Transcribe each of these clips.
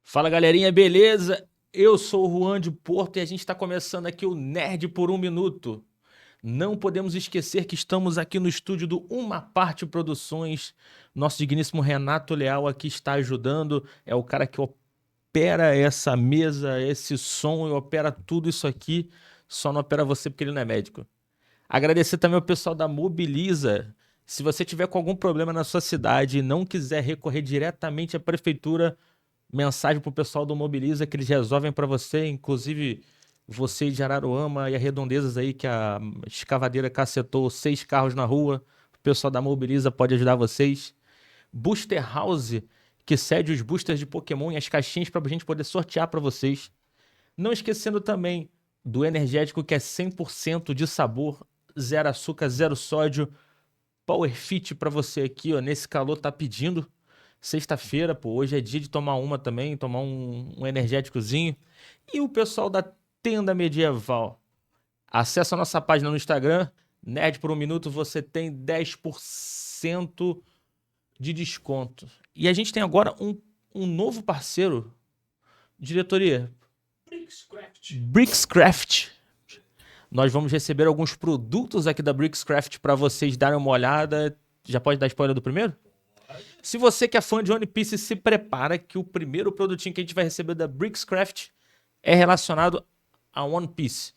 Fala galerinha, beleza? Eu sou o Juan de Porto e a gente está começando aqui o Nerd por um Minuto. Não podemos esquecer que estamos aqui no estúdio do Uma Parte Produções. Nosso digníssimo Renato Leal aqui está ajudando. É o cara que opera essa mesa, esse som e opera tudo isso aqui. Só não opera você porque ele não é médico. Agradecer também ao pessoal da Mobiliza. Se você tiver com algum problema na sua cidade e não quiser recorrer diretamente à prefeitura, mensagem pro pessoal do Mobiliza que eles resolvem para você, inclusive você de Araruama e arredondezas aí que a escavadeira cacetou 6 carros na rua, o pessoal da Mobiliza pode ajudar vocês. Booster House, que cede os boosters de Pokémon e as caixinhas para a gente poder sortear para vocês. Não esquecendo também do energético que é 100% de sabor, zero açúcar, zero sódio, Power Fit para você aqui, ó, nesse calor tá pedindo. Sexta-feira, pô, hoje é dia de tomar uma também, tomar um energéticozinho. E o pessoal da Tenda Medieval, acessa a nossa página no Instagram, Nerd por um Minuto, você tem 10% de desconto. E a gente tem agora um novo parceiro, diretoria, Brickscraft. Nós vamos receber alguns produtos aqui da Brickscraft para vocês darem uma olhada. Já pode dar spoiler do primeiro? Se você que é fã de One Piece, se prepara que o primeiro produtinho que a gente vai receber da Brickscraft é relacionado a One Piece.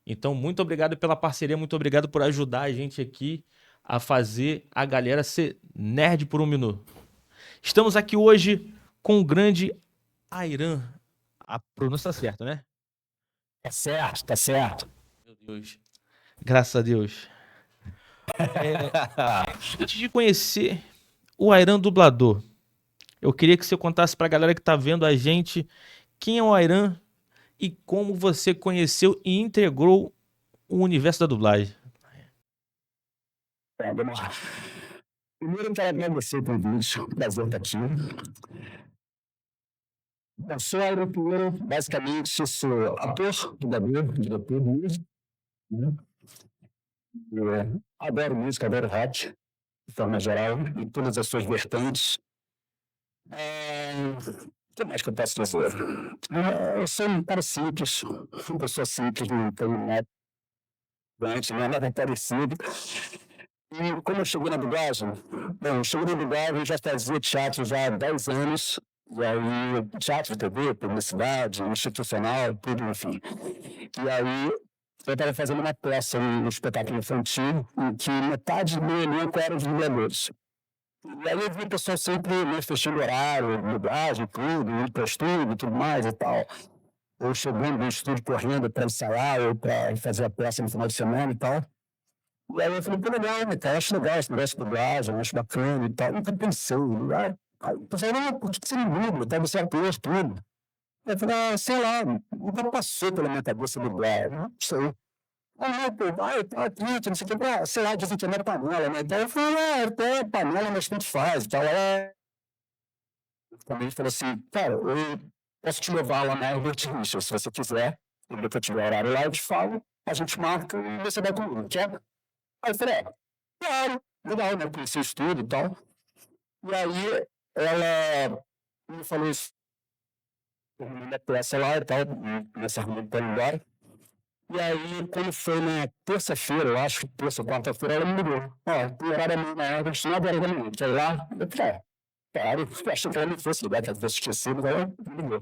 Então, muito obrigado pela parceria, muito obrigado por ajudar a gente aqui a fazer a galera ser nerd por um minuto. Estamos aqui hoje com o grande Airan. A pronúncia tá certa, né? Tá certo, tá certo. Meu Deus. Graças a Deus. Antes de conhecer o Airan dublador, eu queria que você contasse pra galera que tá vendo a gente quem é o Airan e como você conheceu e integrou o universo da dublagem. Vamos lá. Primeiro, eu quero agradecer pelo convite. Prazer estar aqui. Eu sou Airo Pinheiro, basicamente sou ator, dublador, diretor de música. Adoro música, adoro rap, de forma geral, em todas as suas vertentes. O que mais que eu posso dizer? Eu sou um cara simples, uma pessoa simples, não tenho nada grande, não é nada parecido. E como eu cheguei na dublagem, eu cheguei na dublagem, eu já fazia teatro já há 10 anos, e aí teatro, TV, publicidade, institucional, tudo, enfim. E aí eu estava fazendo uma peça no espetáculo infantil, em que metade do meu elenco era os dubladores. E aí eu vi o pessoal sempre fechando horário, dublagem, tudo, indo para estúdio e tudo mais e tal. Eu chegando no estúdio correndo para ensaiar ou para fazer a peça no final de semana e tal. E aí eu falei, pô, legal, né, cara? Acho legal esse negócio de dublagem, acho bacana e tal. Nunca pensei, né? Aí eu falei, não, por que você não dubla? Tá, você é ator, tudo. Eu falei, sei lá, nunca passou pela minha cabeça dublar, não sei. Ah, pô, vai, tá triste, não sei o que, sei lá, dizem que não é panela, né? Então eu falei, até panela, mas tanto faz e tal. Também falou assim, cara, eu posso te levar lá na Albert Richard, se você quiser. E depois eu tiver horário lá, eu te falo, a gente marca e você vai comigo, quer? Aí eu falei, claro, legal, né? Conheci o estúdio e tal. E aí ela me falou isso, terminando a peça lá e tal, nessa reunião para ir embora. E aí, quando foi na terça-feira, eu acho, terça ou quarta-feira, ela me ligou. Ó, o horário é na hora, 9 horas da manhã. Quer ir lá? Eu falei, claro, eu achei que ela não fosse ligar, que ela tivesse esquecido, mas ela me ligou.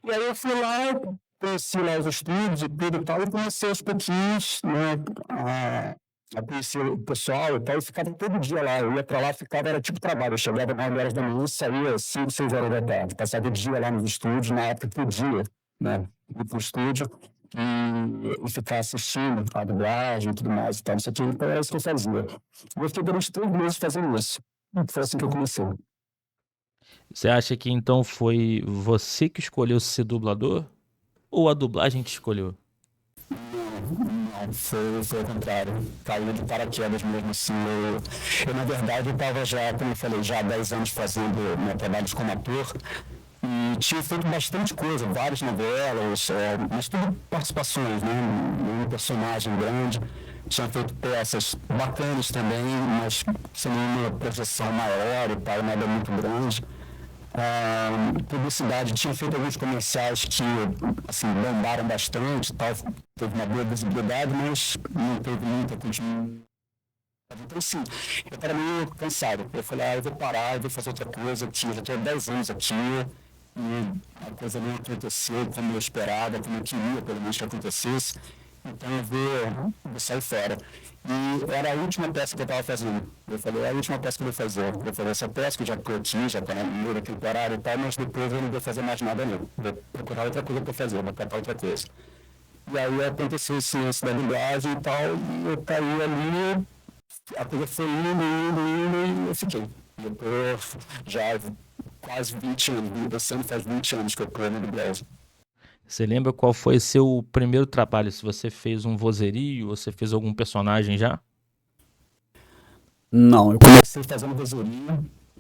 E aí eu fui lá, conheci lá os estúdios e tudo e tal, e conheci aos pouquinhos, né, a conhecer o pessoal e tal, e ficava todo dia lá. Eu ia pra lá, ficava, era tipo trabalho. Eu chegava 9 horas da manhã, saía 5, 6 horas da tarde. Passava o dia lá nos estúdios, na época que podia, né, ir pro estúdio e ficar assistindo a dublagem e tudo mais e tal. Isso aqui era isso que eu fazia. Eu fiquei durante 3 meses fazendo isso. Foi assim que eu comecei. Você acha que então foi você que escolheu ser dublador ou a dublagem que escolheu? Não, foi o contrário. Caiu de paraquedas mesmo assim. Eu na verdade, estava já, como eu falei, já há 10 anos fazendo meu trabalho como ator. E tinha feito bastante coisa, várias novelas, mas tudo participações, né? Um personagem grande. Tinha feito peças bacanas também, mas sem nenhuma projeção maior e tal, nada muito grande. Publicidade, tinha feito alguns comerciais que, assim, bombaram bastante e tal, teve uma boa visibilidade, mas não teve muita continuidade. Então, assim, eu estava meio cansado. Eu falei, eu vou parar, eu vou fazer outra coisa aqui, eu já estou há 10 anos aqui, e a coisa não aconteceu como eu esperava, como eu queria, pelo menos, que acontecesse. Então eu vou sair fora. E era a última peça que eu estava fazendo. Eu falei, é a última peça que eu vou fazer. Eu falei, essa peça que eu já estou aqui, já está na meio da temporada e tal, mas depois eu não vou fazer mais nada não. Vou procurar outra coisa para fazer, vou tentar outra coisa. E aí aconteceu esse lance da dublagem e tal, e eu caí ali, a coisa foi indo, e eu fiquei. Eu tô já quase 20 anos, esse ano faz 20 anos que eu estou no dublagem. Você lembra qual foi seu primeiro trabalho? Se você fez um vozerio, ou você fez algum personagem já? Não, eu comecei fazendo vozerio.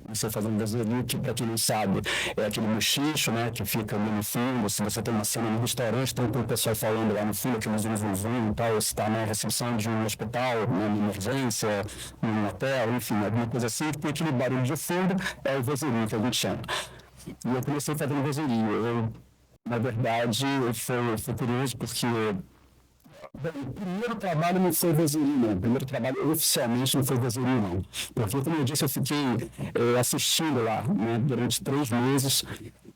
Comecei fazendo vozerio, que pra quem não sabe, é aquele bochicho, né, que fica ali no fundo. Se você tem uma cena no restaurante, tem um pessoal falando lá no fundo, aquele zum e tal. Você tá na recepção de um hospital, numa emergência, num hotel, enfim, alguma coisa assim, que tem aquele barulho de fundo, é o vozerio que a gente chama. E eu comecei fazendo vozerio. Na verdade, foi curioso porque o primeiro trabalho não foi vozerio, não. O primeiro trabalho oficialmente não foi vozerio, não. Porque, como eu disse, eu fiquei assistindo lá, né, durante 3 meses.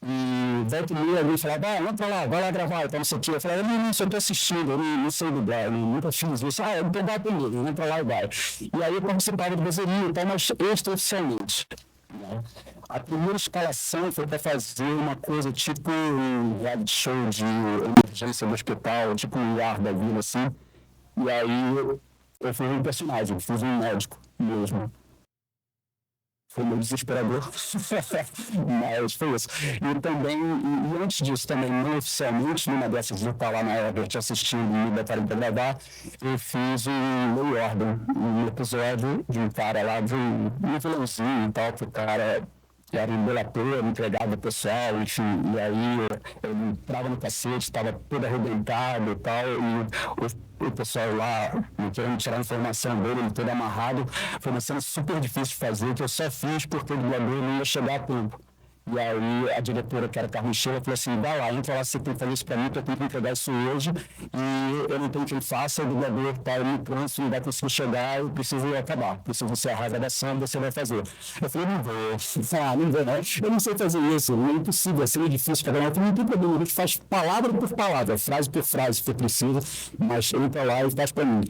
E volta e meia alguém falava, entra lá, vai lá gravar, então não sei o quê. Eu falava, não, só estou assistindo, eu não sei dublar, eu nunca fiz isso. Então vai comigo, entra lá e vai. E aí eu participava do vozerio, então, mas extraoficialmente. Né? A primeira escalação foi para fazer uma coisa tipo um reality show de emergência no hospital, tipo um ar da vida assim. E aí eu fui um personagem, fiz um médico mesmo. Foi meio desesperador, mas foi isso. E também, e antes disso, também não oficialmente, numa dessas de estar lá na Everett assistindo e me botarem para gravar, eu fiz o Lei Ordem, um episódio de um cara lá, de um vilãozinho e tal, que o cara era um delator, empregado pessoal, enfim, e aí ele entrava no cacete, estava todo arrebentado e tal, e o pessoal lá querendo tirar a informação dele, ele todo amarrado, foi uma cena super difícil de fazer, que eu só fiz porque o dublador não ia chegar a tempo. E aí a diretora, que era Carmen Sheila, falou assim, vai lá, entra lá, você tem que fazer isso pra mim, porque eu tenho que entregar isso hoje, e eu não tenho quem faça, o dublador tá no trânsito, não vai conseguir chegar, eu preciso acabar, preciso encerrar a gravação, você vai fazer. Eu falei, não vou, não vou não, eu não sei fazer isso, não é impossível, é difícil pra gravar, não tem problema, a gente faz palavra por palavra, frase por frase, se for preciso, mas entra lá e faz pra mim.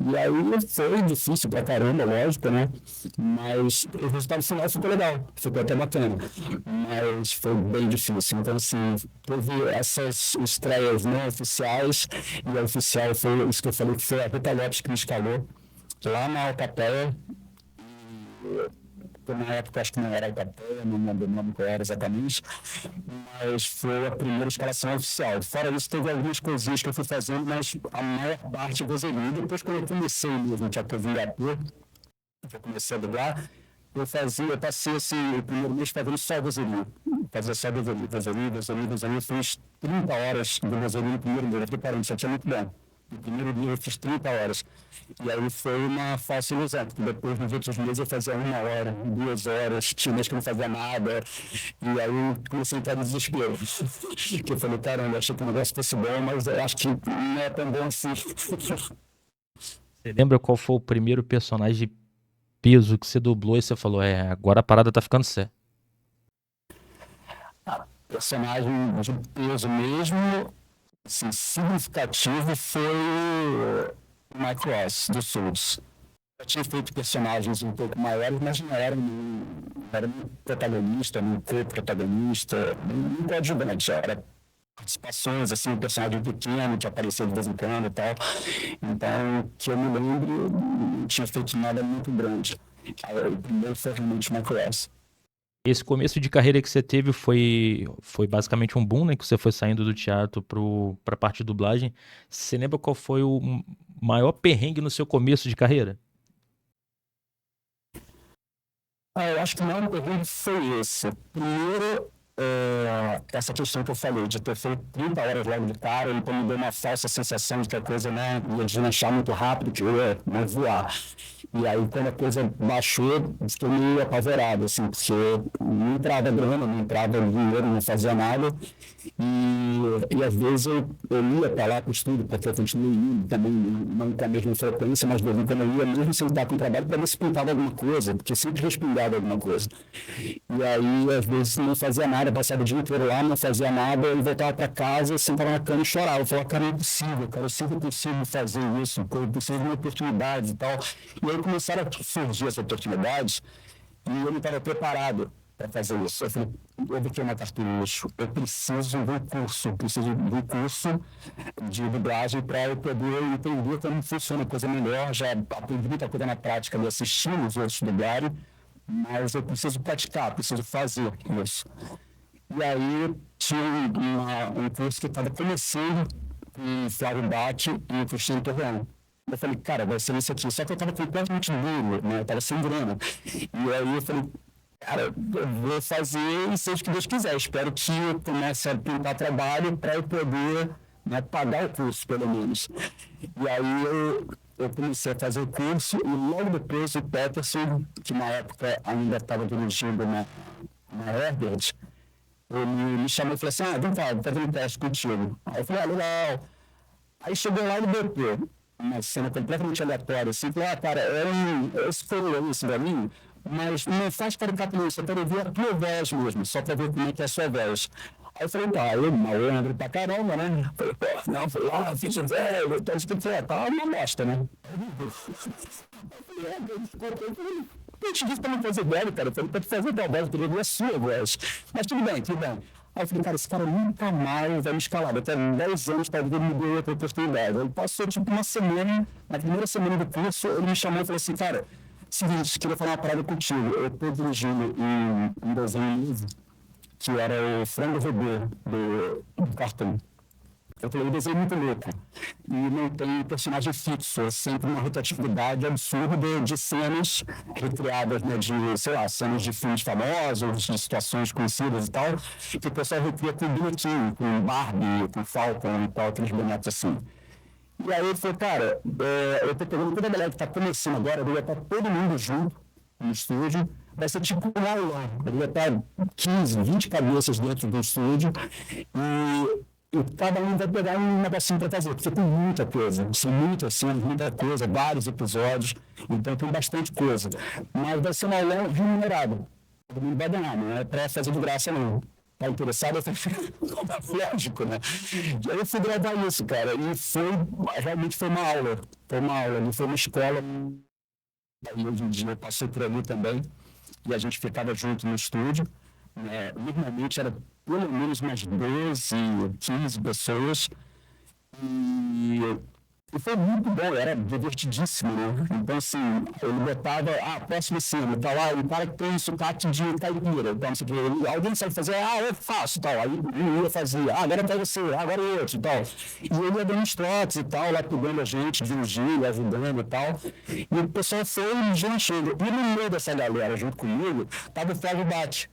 E aí foi difícil pra caramba, lógico, né? Mas o resultado final ficou legal, ficou até bacana. Mas foi bem difícil. Então, assim, teve essas estreias não oficiais, e a oficial foi isso que eu falei, que foi a Rita Lopes que me escalou lá na Alcatel. Na época acho que não era Alcatel, não lembro o nome qual era exatamente, mas foi a primeira escalação oficial. Fora isso, teve algumas coisinhas que eu fui fazendo, mas a maior parte vozeria. Depois, quando eu comecei mesmo, já que eu vim ator, eu comecei a dublar, eu passei assim, o primeiro mês fazendo só vozeria. Fazia só vozeria, fiz 30 horas de vozeria no primeiro mês, preparando, já tinha muito bom. No primeiro dia eu fiz 30 horas. E aí foi uma falsa ilusão, porque depois nos outros meses eu fazia 1 hora, 2 horas, tinha mês que eu não fazia nada. E aí eu comecei a entrar no desespero. Que eu falei, caramba, achei que o negócio fosse bom, mas eu acho que não é tão bom assim. Você lembra qual foi o primeiro personagem de peso que você dublou e você falou, agora a parada tá ficando séria? Personagem de peso mesmo, assim, significativo foi o Mike Ross, do Souls. Eu tinha feito personagens um pouco maiores, mas não era nem protagonista, nem co-protagonista, nem coadjuvante. Era participações, assim, um personagem pequeno que aparecia de vez em quando e tal. Então, que eu me lembro, não tinha feito nada muito grande. O primeiro foi realmente o Mike Ross. Esse começo de carreira que você teve foi basicamente um boom, né? Que você foi saindo do teatro pra parte de dublagem. Você lembra qual foi o maior perrengue no seu começo de carreira? Eu acho que o maior perrengue foi esse. Primeiro, essa questão que eu falei, de ter feito 30 horas logo de cara, então me deu uma falsa sensação de que a coisa, né, ia deslanchar muito rápido, que eu ia, né, voar. E aí, quando a coisa baixou, eu fiquei meio apavorado, assim, porque não entrava grana, não entrava dinheiro, não fazia nada. E às vezes eu ia para lá para o estúdio, porque eu continuei indo também, não com a mesma frequência, mas mesmo quando eu ia, mesmo sem estar com trabalho, para ver se pintava alguma coisa, porque sempre respingava alguma coisa. E aí, às vezes, não fazia nada, passava o dia inteiro lá, não fazia nada, eu voltava para casa, sentava na cama e chorava. Eu falava, cara, não é possível, cara, eu sempre consigo fazer isso, eu preciso de uma oportunidade e tal. E aí começaram a surgir essas oportunidades, e eu não estava preparado para fazer isso. Eu falei, eu vou queimar cartucho, eu preciso de um curso de dublagem para eu poder entender como funciona a coisa melhor. Já aprendi muita coisa na prática de assistir os outros dublarem, mas eu preciso praticar, preciso fazer isso. E aí tinha um curso que estava começando com o Flávio Bate e o Cristiano Torrão. Eu falei, cara, vai ser isso aqui. Só que eu estava completamente duro, né? Eu estava sem grana. E aí eu falei, cara, eu vou fazer e seja o que Deus quiser. Espero que eu comece a pintar trabalho para eu poder, né, pagar o curso, pelo menos. E aí eu comecei a fazer o curso e logo depois o Peterson, que na época ainda estava dirigindo na Herbert, ele me chamou e falou assim, vem cá, vou fazer um teste contigo. Aí eu falei, legal. Aí chegou lá e botou uma cena completamente aleatória, assim, falou, cara, esse foi isso pra mim, mas não faz caricato nisso, eu quero ver a tua voz mesmo, só pra ver como é que é a sua voz. Aí eu falei, tá, eu malandro pra caramba, né? Falei, pô, não, foi lá, fiz o velho, então isso que foi, tá uma bosta, né? Eu falei, eu te disse pra não fazer velho, cara, eu falei, pra tu fazer tua voz, eu queria ver a sua voz. Mas tudo bem, tudo bem. Aí eu falei, cara, esse cara nunca mais vai me escalar. Até 10 anos para ele me deu outra oportunidade. Ele passou tipo uma semana, na primeira semana do curso, ele me chamou e falou assim, cara, seguinte, queria falar uma parada contigo. Eu estou dirigindo um desenho novo, que era o Frango Robô do Cartoon. Eu falei, o desenho é muito louco. E não tem personagem fixo, é sempre uma rotatividade absurda de cenas recriadas, né, de, sei lá, cenas de filmes famosos, de situações conhecidas e tal, que o pessoal recria com bonequinho, com Barbie, com Falcon e tal, aqueles bonecos assim. E aí ele falou, cara, eu tô pegando toda a galera que tá começando agora, vai estar todo mundo junto no estúdio, vai ser tipo um aulão, vai estar 15, 20 cabeças dentro do estúdio, e cada um vai pegar um negocinho para fazer, porque tem muita coisa, são muitas cenas, muita coisa, vários episódios, então tem bastante coisa. Mas vai ser um aulão remunerado, todo mundo vai ganhar, não é para fazer de graça não. Tá interessado? Eu falei, lógico, né? E aí eu fui gravar isso, cara, e realmente foi uma aula, foi uma escola. Aí hoje em dia eu passei por ali também, e a gente ficava junto no estúdio. Normalmente era pelo menos umas 12, 15 pessoas. E foi muito bom, era divertidíssimo, né? Então, assim, ele botava, próxima cena, tá lá, o cara que tem sotaque de caipira, então, assim, alguém sabe fazer, eu faço, tal, aí eu ia fazer, agora vai você, agora eu, tal. E ele ia dando uns trotes e tal, lá pegando a gente, dirigindo, ajudando e tal. E o pessoal foi deslanchando. E no meio dessa galera, junto comigo, tava o Flávio Bate,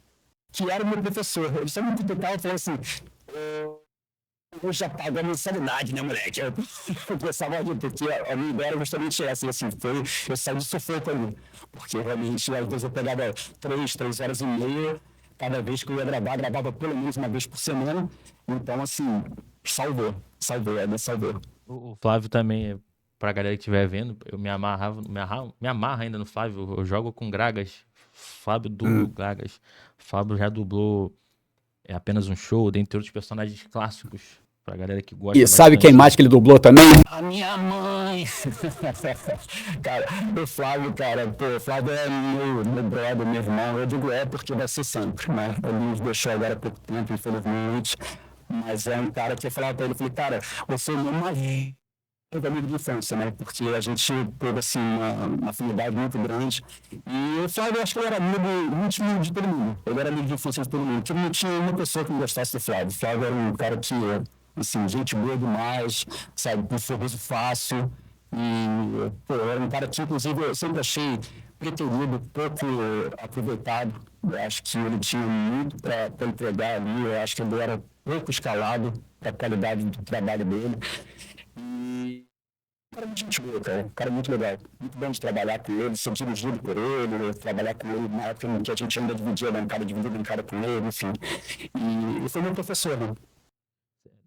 que era o meu professor. Ele só me cutucava e falou assim, eu já pago a mensalidade, né, moleque? Eu pensava ali, porque a minha ideia era justamente essa, assim, eu saí do sufoco ali, porque realmente, às vezes eu pegava 3 horas e meia, cada vez que eu ia gravar, gravava pelo menos uma vez por semana, então, assim, salvou, salvou. O Flávio também, pra galera que estiver vendo, eu me amarro ainda no Flávio, eu jogo com Gragas, Flávio dublo Gragas, Flávio já dublou Apenas um Show, dentre outros personagens clássicos, pra galera que gosta. E sabe quem mais que ele dublou também? A minha mãe! Cara, o Flávio, o Flávio é meu brother, meu irmão. Eu digo porque vai ser sempre, né? Ele nos deixou agora há pouco tempo, infelizmente. Mas é um cara que eu falava pra ele, falei, você é meu marido. Amigo de infância, né? Porque a gente teve assim, uma afinidade muito grande. E o Flávio, eu acho que ele era amigo íntimo de todo mundo. Ele era amigo de infância de todo mundo. Que não tinha uma pessoa que não gostasse do Flávio. O Flávio era um cara que, assim, gente boa demais, sabe? Com sorriso fácil. E, era um cara que, inclusive, eu sempre achei preterido, pouco aproveitado. Eu acho que ele tinha muito para entregar ali, eu acho que ele era pouco escalado para a qualidade do trabalho dele. E um cara muito gente boa, cara. Um cara muito legal. Muito bom de trabalhar com ele, ser dirigido por ele, trabalhar com ele na época em que a gente ainda dividia bancada, dividia bancada com ele, enfim. E foi meu professor, né?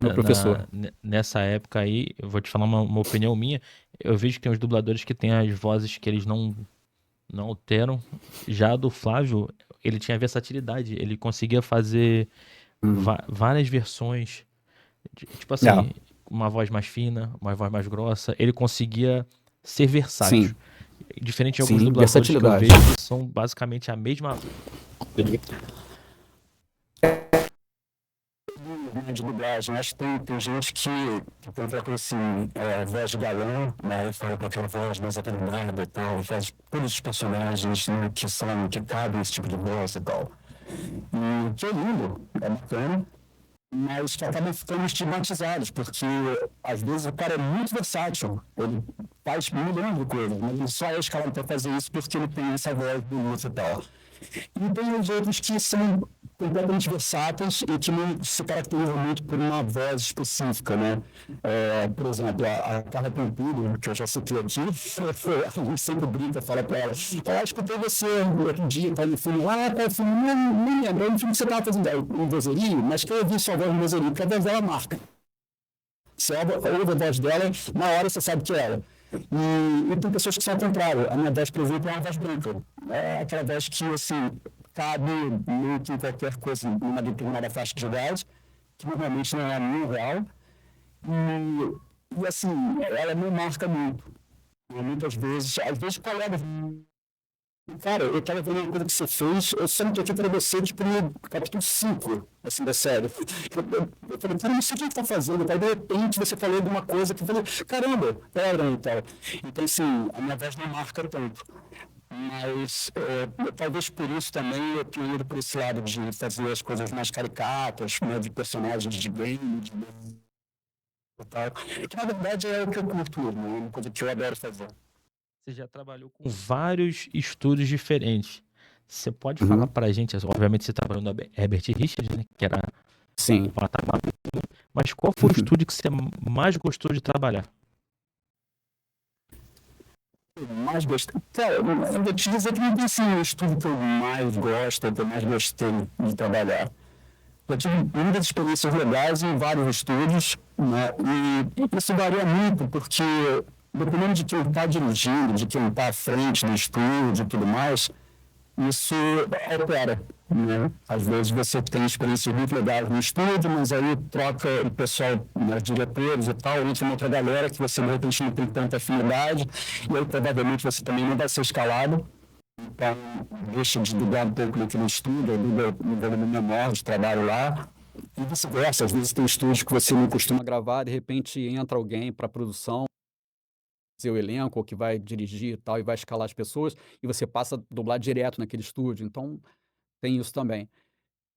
Meu professor. Nessa época aí, eu vou te falar uma opinião minha. Eu vejo que tem os dubladores que têm as vozes que eles não alteram. Já do Flávio, ele tinha versatilidade. Ele conseguia fazer várias versões. Tipo assim, uma voz mais fina, uma voz mais grossa. Ele conseguia ser versátil. Sim. Diferente de alguns Sim, dubladores que eu versatilidade. vejo que são basicamente a mesma. De dublagem, acho que tem gente que contrata assim, voz de galã, né, fala com aquela voz mais atenuada e tal, faz todos os personagens, né, que cabem esse tipo de voz e tal. E que é lindo, é bacana, mas que acabam ficando estigmatizados, porque às vezes o cara é muito versátil, ele faz milhões de coisas, mas ele só é escalado para fazer isso porque ele tem essa voz bonita e tal. E tem os outros que são completamente versáteis e que não se caracterizam muito por uma voz específica, né? Por exemplo, a Carla Pompudo, que eu já citei aqui, a gente sempre brinca, fala pra ela, eu escutei você outro dia, tá no filme, qual filme? Não lembro, é um filme que você estava fazendo um vozerio, mas que eu ouvi sua voz no vozerio, porque a voz dela marca. Você ouve a voz dela, na hora você sabe que é ela. E tem pessoas que são ao contrário. A minha voz, por exemplo, é uma voz branca. É aquela voz que, assim, cabe meio que qualquer coisa numa determinada faixa de idade, que normalmente não é a minha real. E assim, ela me marca muito. Muitas vezes, às vezes, colegas. Cara, eu tava vendo uma coisa que você fez, eu só não tô aqui para você, tipo, no capítulo 5, assim, da série. Eu falei, cara, não sei o que você tá fazendo, cara, de repente você falou alguma coisa que eu falei, caramba, era e tal. Então, assim, a minha voz não marca tanto. Mas, talvez por isso também eu tenha ido por esse lado de fazer as coisas mais caricatas, né, de personagens de game, de tal. Que, na verdade, é o que eu curto, né, uma coisa que eu adoro fazer. Você já trabalhou com vários estúdios diferentes. Você pode falar pra gente, obviamente você trabalhou na Herbert Richards, né, que era Sim. o patamar, mas qual foi o estúdio que você mais gostou de trabalhar? Mais gostei. Cara, eu vou te dizer que não tem assim, um estúdio que eu mais gosto, que eu mais gostei de trabalhar. Eu tive muitas experiências legais em vários estúdios, né? E isso varia muito, porque dependendo de quem está dirigindo, de quem está à frente do estúdio e tudo mais, isso altera, né? Às vezes você tem experiências muito legais no estúdio, mas aí troca o pessoal, né, diretores e tal, entra uma outra galera que você de repente não tem tanta afinidade, e aí provavelmente você também não vai ser escalado. Então, deixa de ligar um pouco naquele estúdio, liga um volume menor de trabalho lá, e vice-versa. Às vezes tem estúdios que você não costuma gravar, de repente entra alguém para a produção, seu elenco, ou que vai dirigir e tal, e vai escalar as pessoas, e você passa a dublar direto naquele estúdio. Então, tem isso também.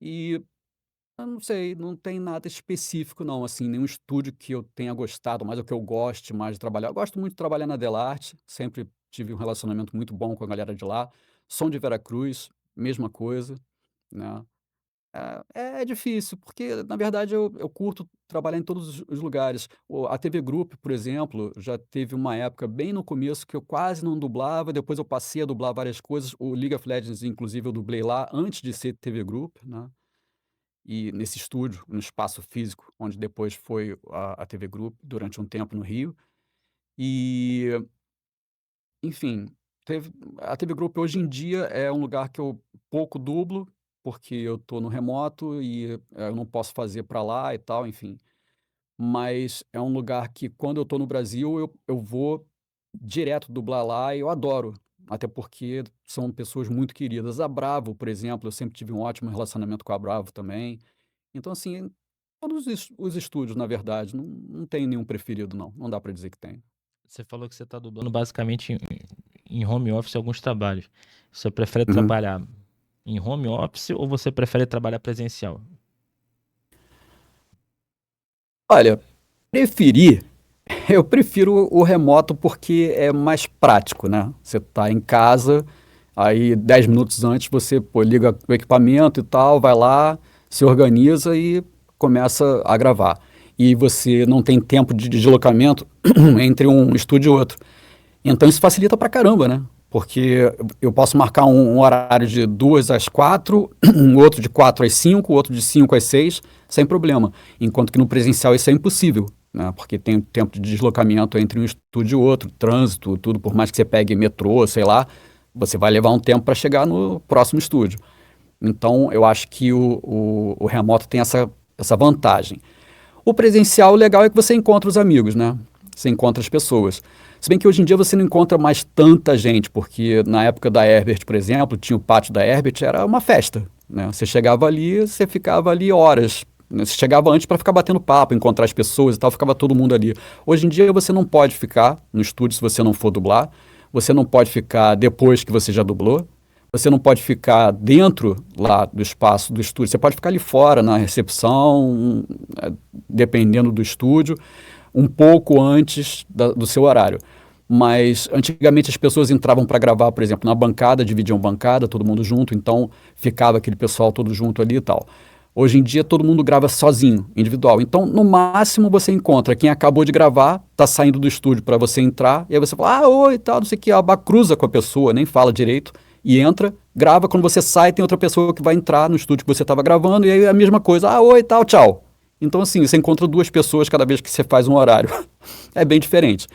E eu não sei, não tem nada específico não, assim, nenhum estúdio que eu tenha gostado mais, ou que eu goste mais de trabalhar. Eu gosto muito de trabalhar na Delarte, sempre tive um relacionamento muito bom com a galera de lá. Som de Veracruz, mesma coisa, né. É difícil, porque na verdade eu curto trabalhar em todos os lugares. A TV Group, por exemplo, já teve uma época bem no começo que eu quase não dublava, depois eu passei a dublar várias coisas. O League of Legends, inclusive, eu dublei lá antes de ser TV Group, né. E nesse estúdio, no espaço físico, onde depois foi a TV Group, durante um tempo no Rio. E, enfim, a TV Group hoje em dia é um lugar que eu pouco dublo, porque eu tô no remoto e eu não posso fazer para lá e tal, enfim. Mas é um lugar que quando eu tô no Brasil, eu vou direto dublar lá e eu adoro, até porque são pessoas muito queridas. A Bravo, por exemplo, eu sempre tive um ótimo relacionamento com a Bravo também. Então, assim, todos os estúdios, na verdade, não tem nenhum preferido não, não dá para dizer que tem. Você falou que você está dublando basicamente em home office alguns trabalhos. Você prefere trabalhar em home office ou você prefere trabalhar presencial? Olha, preferir, eu prefiro o remoto porque é mais prático, né. Você tá em casa, Aí 10 minutos antes você liga o equipamento e tal, vai lá, se organiza e começa a gravar. E você não tem tempo de deslocamento entre um estúdio e outro. Então isso facilita pra caramba, né? Porque eu posso marcar um horário de 2 às 4, um outro de 4 às 5, outro de 5 às 6, sem problema. Enquanto que no presencial isso é impossível, né? Porque tem o tempo de deslocamento entre um estúdio e outro, trânsito, tudo, por mais que você pegue metrô, sei lá, você vai levar um tempo para chegar no próximo estúdio. Então eu acho que o remoto tem essa vantagem. O presencial, o legal é que você encontra os amigos, né? Você encontra as pessoas. Se bem que hoje em dia você não encontra mais tanta gente, porque na época da Herbert, por exemplo, tinha o pátio da Herbert, era uma festa, né? Você chegava ali, você ficava ali horas, né? Você chegava antes para ficar batendo papo, encontrar as pessoas e tal, ficava todo mundo ali. Hoje em dia você não pode ficar no estúdio se você não for dublar, você não pode ficar depois que você já dublou, você não pode ficar dentro lá do espaço do estúdio, você pode ficar ali fora, na recepção, dependendo do estúdio, um pouco antes do seu horário. Mas antigamente as pessoas entravam para gravar, por exemplo, na bancada, dividiam bancada, todo mundo junto, então ficava aquele pessoal todo junto ali e tal. Hoje em dia todo mundo grava sozinho, individual. Então, no máximo você encontra quem acabou de gravar, tá saindo do estúdio para você entrar, e aí você fala, oi, tal, não sei o que, cruza com a pessoa, nem fala direito, e entra, grava, quando você sai tem outra pessoa que vai entrar no estúdio que você estava gravando, e aí é a mesma coisa, oi, tal, tchau. Então, assim, você encontra 2 pessoas cada vez que você faz um horário. É bem diferente.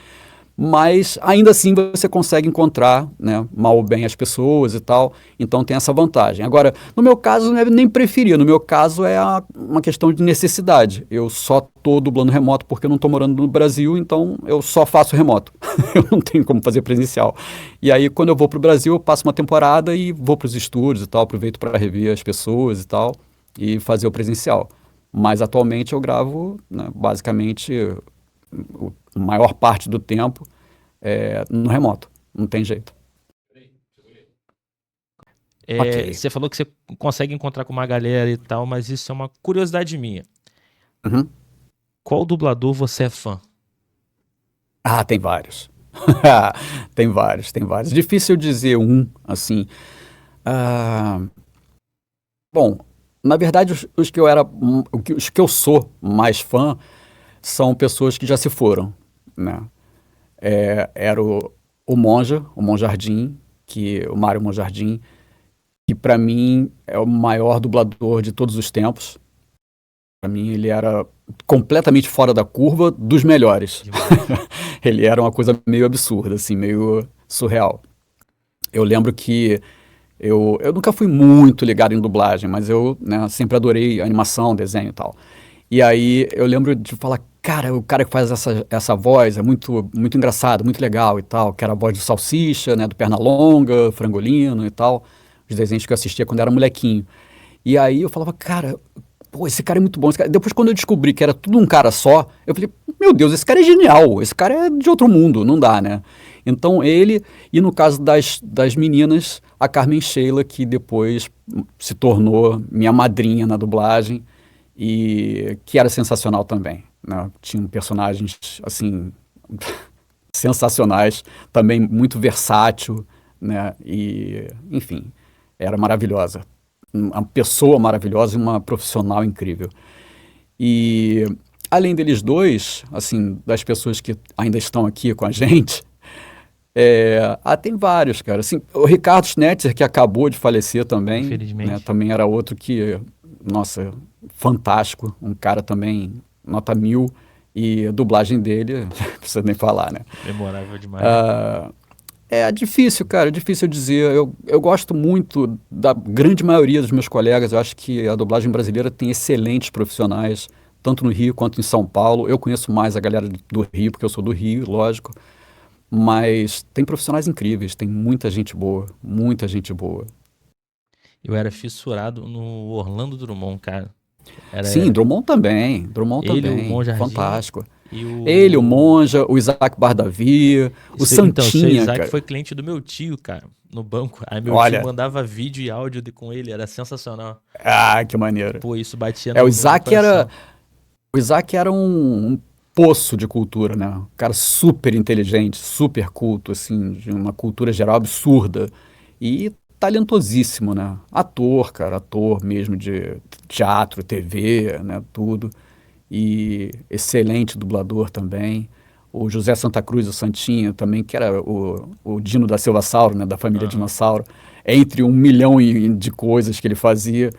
Mas, ainda assim, você consegue encontrar, né, mal ou bem as pessoas e tal. Então, tem essa vantagem. Agora, no meu caso, não é nem preferir. No meu caso, é uma questão de necessidade. Eu só estou dublando remoto porque eu não estou morando no Brasil, então eu só faço remoto. Eu não tenho como fazer presencial. E aí, quando eu vou para o Brasil, eu passo uma temporada e vou para os estúdios e tal. Aproveito para rever as pessoas e tal e fazer o presencial. Mas atualmente eu gravo, né, basicamente a maior parte do tempo no remoto, não tem jeito. Ok. Você falou que você consegue encontrar com uma galera e tal, mas isso é uma curiosidade minha. Uhum. Qual dublador você é fã? Ah, tem vários. Tem vários, tem vários. Difícil dizer um, assim. Ah, bom, na verdade, os que os que eu sou mais fã são pessoas que já se foram, né? Era o Monjardim, o Mário Monjardim, que para mim é o maior dublador de todos os tempos. Para mim ele era completamente fora da curva dos melhores. Ele era uma coisa meio absurda, assim, meio surreal. Eu lembro que eu nunca fui muito ligado em dublagem, mas eu, né, sempre adorei animação, desenho e tal. E aí eu lembro de falar, cara, o cara que faz essa voz é muito, muito engraçado, muito legal e tal, que era a voz do Salsicha, né, do Pernalonga, Frangolino e tal, os desenhos que eu assistia quando era molequinho. E aí eu falava, cara, pô, esse cara é muito bom. Depois quando eu descobri que era tudo um cara só, eu falei, meu Deus, esse cara é genial, esse cara é de outro mundo, não dá, né? Então ele, e no caso das meninas, a Carmen Sheila, que depois se tornou minha madrinha na dublagem, e que era sensacional também, né? Tinham personagens, assim, sensacionais, também muito versátil, né? E, enfim, era maravilhosa. Uma pessoa maravilhosa e uma profissional incrível. E, além deles dois, assim, das pessoas que ainda estão aqui com a gente, tem vários, cara. Assim, o Ricardo Schnetzer, que acabou de falecer também, Infelizmente. né? Também era outro que, nossa, fantástico, um cara também nota 1000, e a dublagem dele, não precisa nem falar, né? Memorável demais. É difícil, cara, é difícil dizer. Eu gosto muito da grande maioria dos meus colegas. Eu acho que a dublagem brasileira tem excelentes profissionais, tanto no Rio quanto em São Paulo. Eu conheço mais a galera do Rio, porque eu sou do Rio, lógico. Mas tem profissionais incríveis, tem muita gente boa, muita gente boa. Eu era fissurado no Orlando Drummond, cara. Sim, Drummond também, Ele, o Monjardim fantástico. e Ele, o Monja, o Isaac Bardavi, o Então, seu Santinha, Isaac cara. foi cliente do meu tio, cara, no banco. Aí meu Olha. tio mandava vídeo e áudio com ele, era sensacional. Ah, que maneiro. Pô, isso batia O no Isaac coração. o Isaac era um poço de cultura, né? Um cara super inteligente, super culto, assim, de uma cultura geral absurda. E talentosíssimo, né? Ator, cara, ator mesmo de teatro, TV, né? Tudo. E excelente dublador também. O José Santa Cruz, o Santinho, também, que era o Dino da Silva Sauro, né? Da família Aham. Dinossauro. Entre 1 milhão de coisas que ele fazia.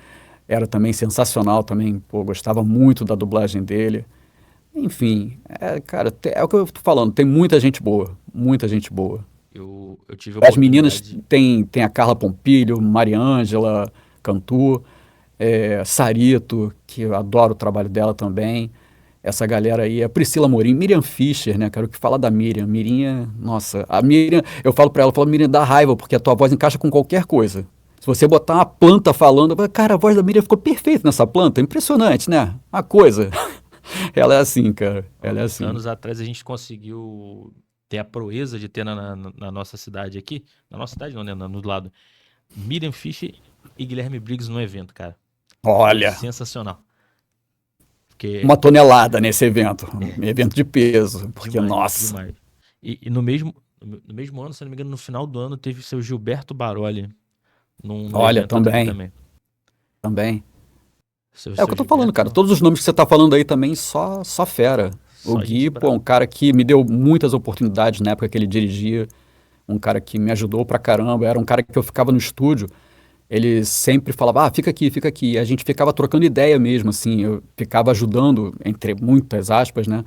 Era também sensacional também. Pô, gostava muito da dublagem dele. Enfim, cara, é o que eu tô falando, tem muita gente boa, muita gente boa. Eu tive a As meninas oportunidade. tem a Carla Pompilho, Mariângela Cantu, Sarito, que eu adoro o trabalho dela também. Essa galera aí, a Priscila Morim, Miriam Fischer, né, cara, o que fala da Miriam? Miriam, nossa, a Miriam, eu falo pra ela, eu falo, Miriam, dá raiva, porque a tua voz encaixa com qualquer coisa. Se você botar uma planta falando, eu falo, cara, a voz da Miriam ficou perfeita nessa planta, impressionante, né? Uma coisa. Ela é assim, cara, ela é assim. Anos atrás a gente conseguiu ter a proeza de ter na nossa cidade aqui, na nossa cidade não, né, no lado, Miriam Fischer e Guilherme Briggs no evento, cara. Foi Olha, sensacional. Porque 1 tonelada nesse evento, um evento de peso, porque, demais, nossa, demais. E no mesmo ano, se não me engano, no final do ano, teve seu Gilberto Baroli no olha, evento aqui também, também. também. É o Seu que eu tô falando, cara. Gilberto, Todos os nomes que você tá falando aí também, só fera. O só gente Gui, pô, é um brava. cara que me deu muitas oportunidades na época que ele dirigia. Um cara que me ajudou pra caramba. Era um cara que eu ficava no estúdio. Ele sempre falava, fica aqui, fica aqui. E a gente ficava trocando ideia mesmo, assim. Eu ficava ajudando, entre muitas aspas, né?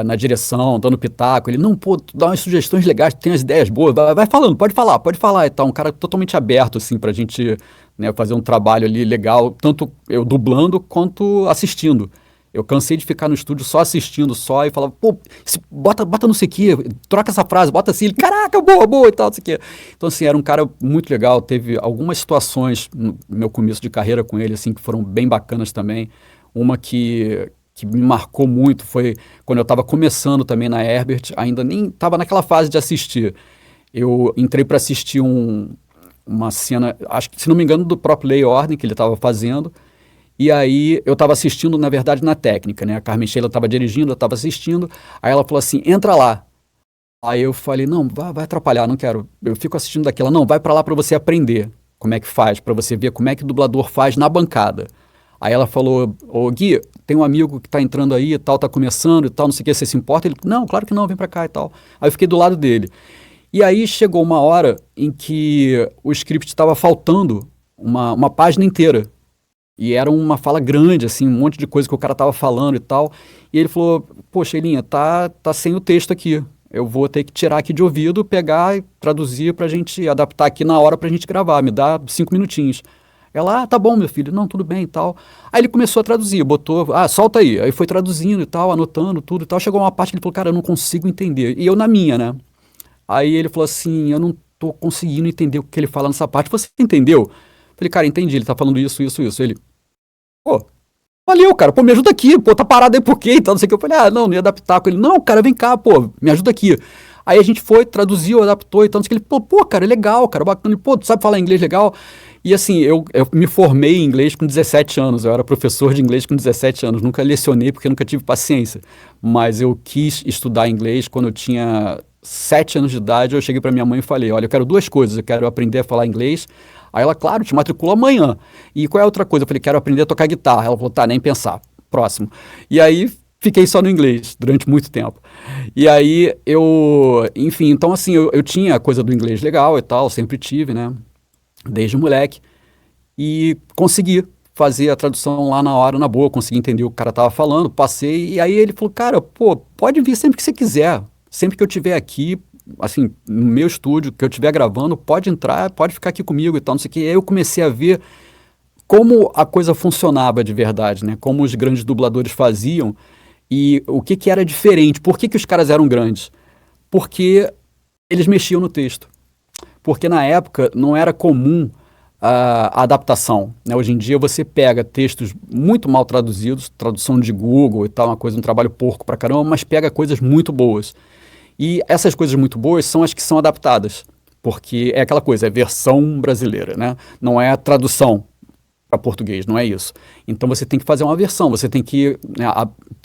Na direção, dando pitaco. Ele, não, pô, tu dá umas sugestões legais, tem as ideias boas. Vai falando, pode falar e tal. Um cara totalmente aberto, assim, pra gente, né, fazer um trabalho ali legal, tanto eu dublando quanto assistindo. Eu cansei de ficar no estúdio só assistindo só e falava, pô, bota não sei o quê, troca essa frase, bota assim, ele, caraca, boa, boa e tal, não sei o quê. Então, assim, era um cara muito legal. Teve algumas situações no meu começo de carreira com ele, assim, que foram bem bacanas também. Uma que me marcou muito foi quando eu estava começando também na Herbert, ainda nem estava naquela fase de assistir. Eu entrei para assistir uma cena, acho que, se não me engano, do próprio Lei e Ordem que ele estava fazendo. E aí eu estava assistindo, na verdade, na técnica, né? A Carmen Sheila estava dirigindo, eu estava assistindo. Aí ela falou assim: entra lá. Aí eu falei: não, vai atrapalhar, não quero. Eu fico assistindo daquela. Não, vai para lá para você aprender como é que faz, para você ver como é que o dublador faz na bancada. Aí ela falou: ô Gui, tem um amigo que tá entrando aí e tal, tá começando e tal, não sei o que, você se importa? Ele, não, claro que não, vem pra cá e tal. Aí eu fiquei do lado dele. E aí chegou uma hora em que o script estava faltando uma página inteira. E era uma fala grande, assim, um monte de coisa que o cara tava falando e tal. E ele falou: poxa, Elinha, tá sem o texto aqui. Eu vou ter que tirar aqui de ouvido, pegar e traduzir pra gente adaptar aqui na hora pra gente gravar. Me dá 5 minutinhos. Ela, tá bom, meu filho, não, tudo bem e tal. Aí ele começou a traduzir, botou, solta aí. Aí foi traduzindo e tal, anotando tudo e tal. Chegou uma parte que ele falou, cara, eu não consigo entender. E eu na minha, né? Aí ele falou assim, eu não tô conseguindo entender o que ele fala nessa parte. Você entendeu? Falei, cara, entendi, ele tá falando isso, isso, isso. Ele, pô, valeu, cara, pô, me ajuda aqui, pô, tá parado aí por quê? E tal, não sei o que. Eu falei, não ia adaptar com ele. Não, cara, vem cá, pô, me ajuda aqui. Aí a gente foi, traduziu, adaptou e tal, não sei o que. Ele falou, pô, cara, é legal, cara, bacana. Ele, pô, tu sabe falar inglês legal? E assim, eu me formei em inglês com 17 anos, eu era professor de inglês com 17 anos, nunca lecionei porque nunca tive paciência, mas eu quis estudar inglês quando eu tinha 7 anos de idade. Eu cheguei para minha mãe e falei, olha, eu quero duas coisas, eu quero aprender a falar inglês. Aí ela, claro, te matricula amanhã. E qual é a outra coisa? Eu falei, quero aprender a tocar guitarra. Ela falou, tá, nem pensar, próximo. E aí fiquei só no inglês durante muito tempo. E aí enfim, então assim, eu tinha a coisa do inglês legal e tal, sempre tive, né? Desde moleque, e consegui fazer a tradução lá na hora, na boa, consegui entender o que o cara tava falando, passei, e aí ele falou, cara, pô, pode vir sempre que você quiser, sempre que eu estiver aqui, assim, no meu estúdio, que eu estiver gravando, pode entrar, pode ficar aqui comigo e tal, não sei o que. E aí eu comecei a ver como a coisa funcionava de verdade, né, como os grandes dubladores faziam, e o que era diferente, por que os caras eram grandes? Porque eles mexiam no texto. Porque na época não era comum a adaptação, né? Hoje em dia você pega textos muito mal traduzidos, tradução de Google e tal, uma coisa, um trabalho porco pra caramba, mas pega coisas muito boas. E essas coisas muito boas são as que são adaptadas, porque é aquela coisa, é versão brasileira, né? Não é a tradução para português, não é isso. Então você tem que fazer uma versão, você tem que, né,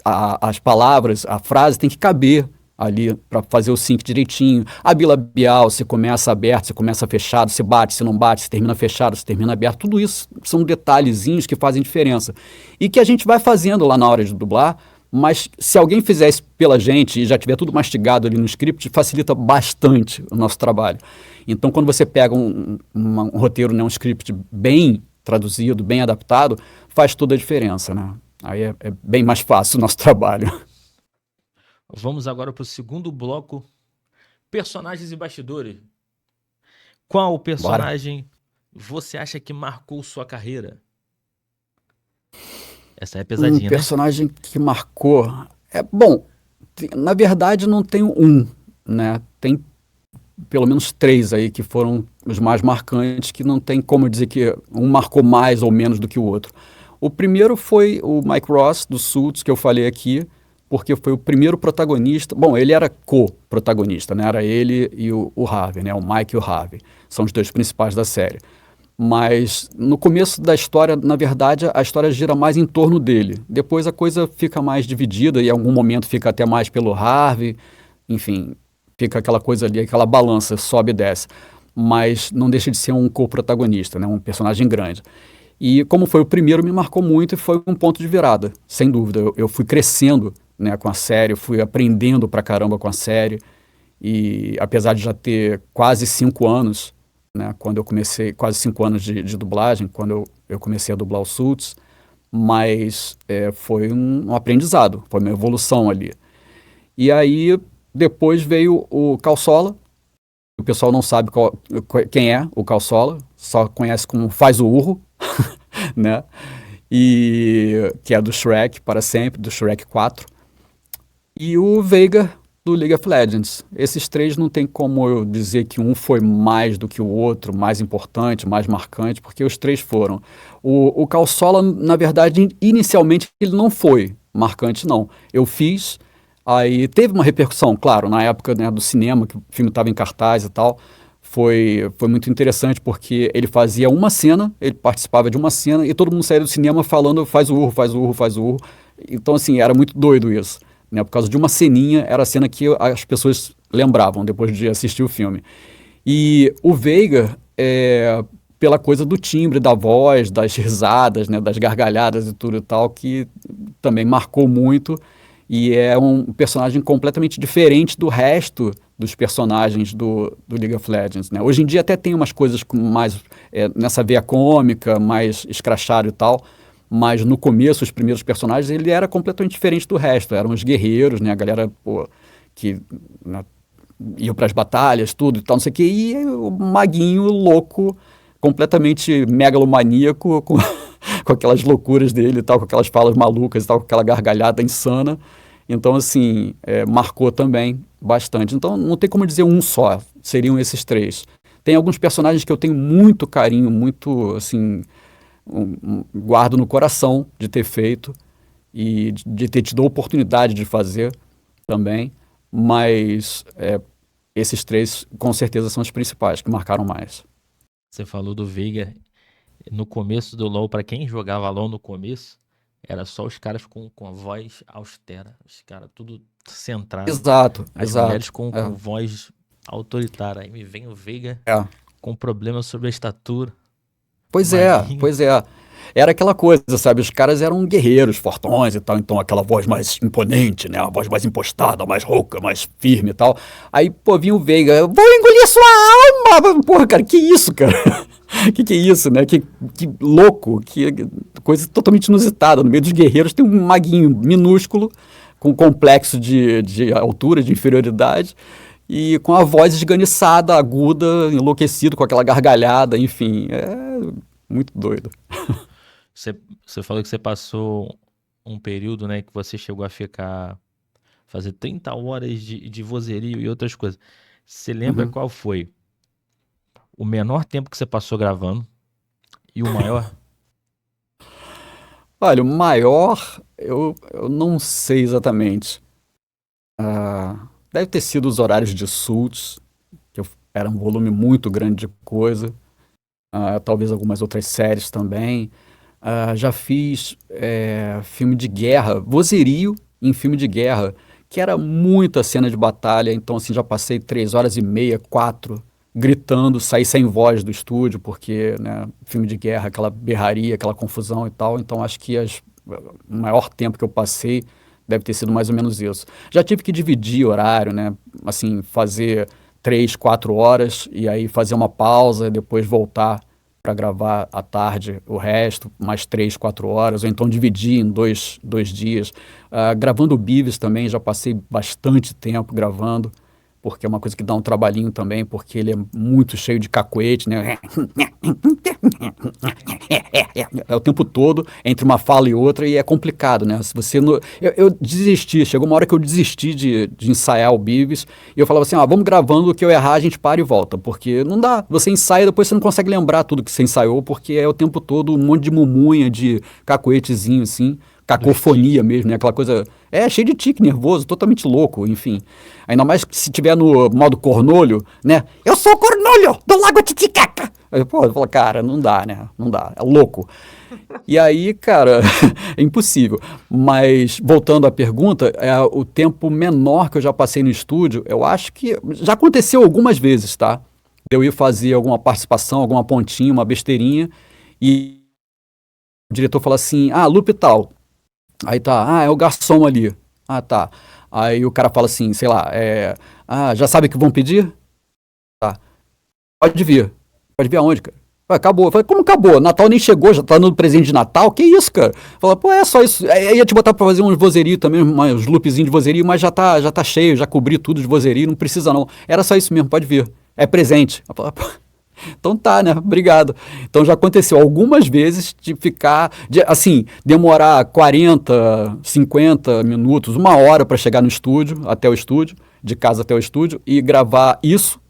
as palavras, a frase tem que caber ali para fazer o sync direitinho. A bilabial, se começa aberto, se começa fechado, se bate, se não bate, se termina fechado, se termina aberto. Tudo isso são detalhezinhos que fazem diferença. E que a gente vai fazendo lá na hora de dublar, mas se alguém fizer isso pela gente e já tiver tudo mastigado ali no script, facilita bastante o nosso trabalho. Então, quando você pega um roteiro, né, um script bem traduzido, bem adaptado, faz toda a diferença, né? Aí é bem mais fácil o nosso trabalho. Vamos agora para o segundo bloco, personagens e bastidores. Qual personagem você acha que marcou sua carreira? Essa é pesadinha, né? Personagem que marcou. Bom, na verdade não tem um, né? Tem pelo menos 3 aí que foram os mais marcantes, que não tem como dizer que um marcou mais ou menos do que o outro. O primeiro foi o Mike Ross, do Suits, que eu falei aqui, porque foi o primeiro protagonista. Bom, ele era co-protagonista, né? Era ele e o Harvey, né? O Mike e o Harvey. São os 2 principais da série. Mas no começo da história, na verdade, a história gira mais em torno dele. Depois a coisa fica mais dividida e em algum momento fica até mais pelo Harvey. Enfim, fica aquela coisa ali, aquela balança, sobe e desce. Mas não deixa de ser um co-protagonista, né? Um personagem grande. E como foi o primeiro, me marcou muito e foi um ponto de virada, sem dúvida. Eu fui crescendo, né, com a série, fui aprendendo pra caramba com a série. E apesar de já ter quase 5 anos, né, quando eu comecei, quase 5 anos de dublagem, quando eu comecei a dublar o Suits, mas foi um aprendizado, foi uma evolução ali. E aí depois veio o Calçola. O pessoal não sabe quem é o Calçola, só conhece como Faz o Urro, né? E que é do Shrek para sempre, do Shrek 4. E o Veiga do League of Legends. Esses 3 não tem como eu dizer que um foi mais do que o outro, mais importante, mais marcante, porque os 3 foram. O Calçola, na verdade, inicialmente ele não foi marcante, não. Eu fiz, aí teve uma repercussão, claro, na época, né, do cinema, que o filme estava em cartaz e tal. Foi muito interessante porque ele fazia uma cena, ele participava de uma cena e todo mundo saía do cinema falando faz o urro, faz o urro, faz o urro. Então, assim, era muito doido isso, né? Por causa de uma ceninha, era a cena que as pessoas lembravam depois de assistir o filme. E o Veiga, pela coisa do timbre, da voz, das risadas, né, das gargalhadas e tudo e tal, que também marcou muito. E é um personagem completamente diferente do resto dos personagens do League of Legends, né? Hoje em dia até tem umas coisas mais nessa veia cômica, mais escrachado e tal, mas no começo, os primeiros personagens, ele era completamente diferente do resto. Eram os guerreiros, né? A galera, pô, que, né, iam para as batalhas, tudo e tal, não sei o quê, e o maguinho louco, completamente megalomaníaco, com aquelas loucuras dele e tal, com aquelas falas malucas e tal, com aquela gargalhada insana. Então, assim, marcou também bastante. Então, não tem como dizer um só, seriam esses 3. Tem alguns personagens que eu tenho muito carinho, muito, assim, guardo no coração de ter feito e de ter tido a oportunidade de fazer também, mas esses 3, com certeza, são os principais, que marcaram mais. Você falou do Veiga. No começo do LoL, pra quem jogava LoL no começo, era só os caras com a voz austera. Os caras tudo centrado. Exato, As exato. mulheres com voz autoritária. Aí me vem o Veiga com problema sobre a estatura. Pois maguinho. pois é. Era aquela coisa, sabe? Os caras eram guerreiros, fortões e tal, então aquela voz mais imponente, né? A voz mais impostada, mais rouca, mais firme e tal. Aí, pô, vinha o Veiga, vou engolir sua alma! Porra, cara, que isso, cara? Que é isso, né? Que louco, que coisa totalmente inusitada. No meio dos guerreiros tem um maguinho minúsculo, com complexo de altura, de inferioridade, e com a voz esganiçada, aguda, enlouquecido, com aquela gargalhada, enfim, muito doido. Você falou que você passou um período, né, que você chegou a fazer 30 horas de vozerio e outras coisas. Você lembra qual foi o menor tempo que você passou gravando e o maior? Olha, o maior, eu não sei exatamente. Deve ter sido os horários de Suits, que era um volume muito grande de coisa. Talvez algumas outras séries também. Já fiz filme de guerra, vozerio em filme de guerra, que era muita cena de batalha, então assim, já passei 3 horas e meia, 4, gritando, saí sem voz do estúdio, porque, né, filme de guerra, aquela berraria, aquela confusão e tal, então acho que o maior tempo que eu passei deve ter sido mais ou menos isso. Já tive que dividir horário, né, assim, fazer 3, 4 horas e aí fazer uma pausa, depois voltar para gravar à tarde o resto, mais 3, 4 horas, ou então dividir em dois dias. Gravando o Beavis também, já passei bastante tempo gravando, porque é uma coisa que dá um trabalhinho também, porque ele é muito cheio de cacuete, né? É o tempo todo, entre uma fala e outra, e é complicado, né? Se você não... eu desisti, chegou uma hora que eu desisti de ensaiar o Beavis, e eu falava assim, vamos gravando, o que eu errar a gente para e volta, porque não dá, você ensaia, depois você não consegue lembrar tudo que você ensaiou, porque é o tempo todo um monte de mumunha, de cacuetezinho, assim, cacofonia mesmo, né? Aquela coisa... cheio de tique nervoso, totalmente louco, enfim. Ainda mais que se tiver no modo cornolho, né? Eu sou o cornolho do Lago Titicaca. Aí, eu falo, cara, não dá, né? Não dá, é louco. E aí, cara, é impossível. Mas, voltando à pergunta, o tempo menor que eu já passei no estúdio, eu acho que já aconteceu algumas vezes, tá? Eu ia fazer alguma participação, alguma pontinha, uma besteirinha, e o diretor fala assim, loop tal. Aí tá, é o garçom ali. Tá. Aí o cara fala assim, sei lá, já sabe o que vão pedir? Tá. Pode vir. Pode vir aonde, cara? Acabou. Eu falei, como acabou? Natal nem chegou, já tá dando presente de Natal? Que isso, cara? Fala, é só isso. Ia te botar pra fazer uns vozerio também, uns loopzinhos de vozerio, mas já tá cheio, já cobri tudo de vozerio, não precisa não. Era só isso mesmo, pode vir. É presente. Eu falo, então tá, né? Obrigado. Então já aconteceu algumas vezes de ficar, assim, demorar 40, 50 minutos, 1 hora para chegar no estúdio, até o estúdio, de casa até o estúdio, e gravar isso,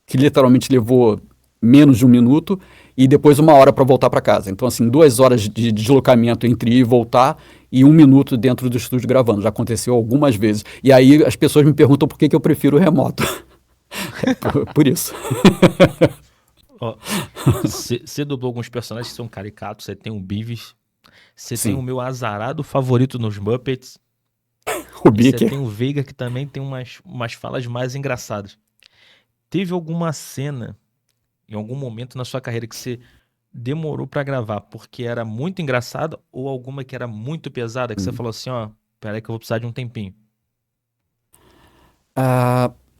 que literalmente levou menos de 1 minuto, e depois 1 hora para voltar para casa. Então, assim, 2 horas de deslocamento entre ir e voltar, e 1 minuto dentro do estúdio gravando. Já aconteceu algumas vezes. E aí as pessoas me perguntam por que eu prefiro o remoto. por isso. Você dublou alguns personagens que são caricatos, você tem o Beavis, você tem Sim. o meu azarado favorito nos Muppets, O e você Bicker. tem o Veiga, que também tem umas falas mais engraçadas. Teve alguma cena, em algum momento na sua carreira, que você demorou pra gravar porque era muito engraçada, ou alguma que era muito pesada, que você falou assim, peraí que eu vou precisar de um tempinho?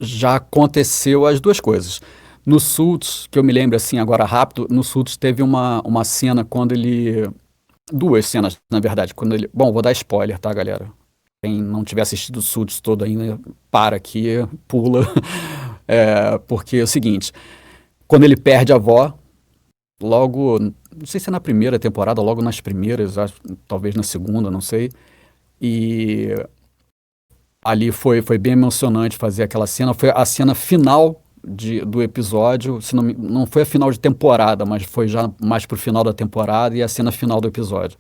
Já aconteceu as duas coisas. No Suits, que eu me lembro assim agora rápido, no Suits teve uma cena quando ele... Duas cenas, na verdade, quando ele... Bom, vou dar spoiler, tá, galera? Quem não tiver assistido o Suits todo ainda, para aqui, pula. Porque é o seguinte, quando ele perde a avó, logo... Não sei se é na primeira temporada, logo nas primeiras, talvez na segunda, não sei. E ali foi bem emocionante fazer aquela cena. Foi a cena final do episódio, se não foi a final de temporada, mas foi já mais pro final da temporada e a cena final do episódio.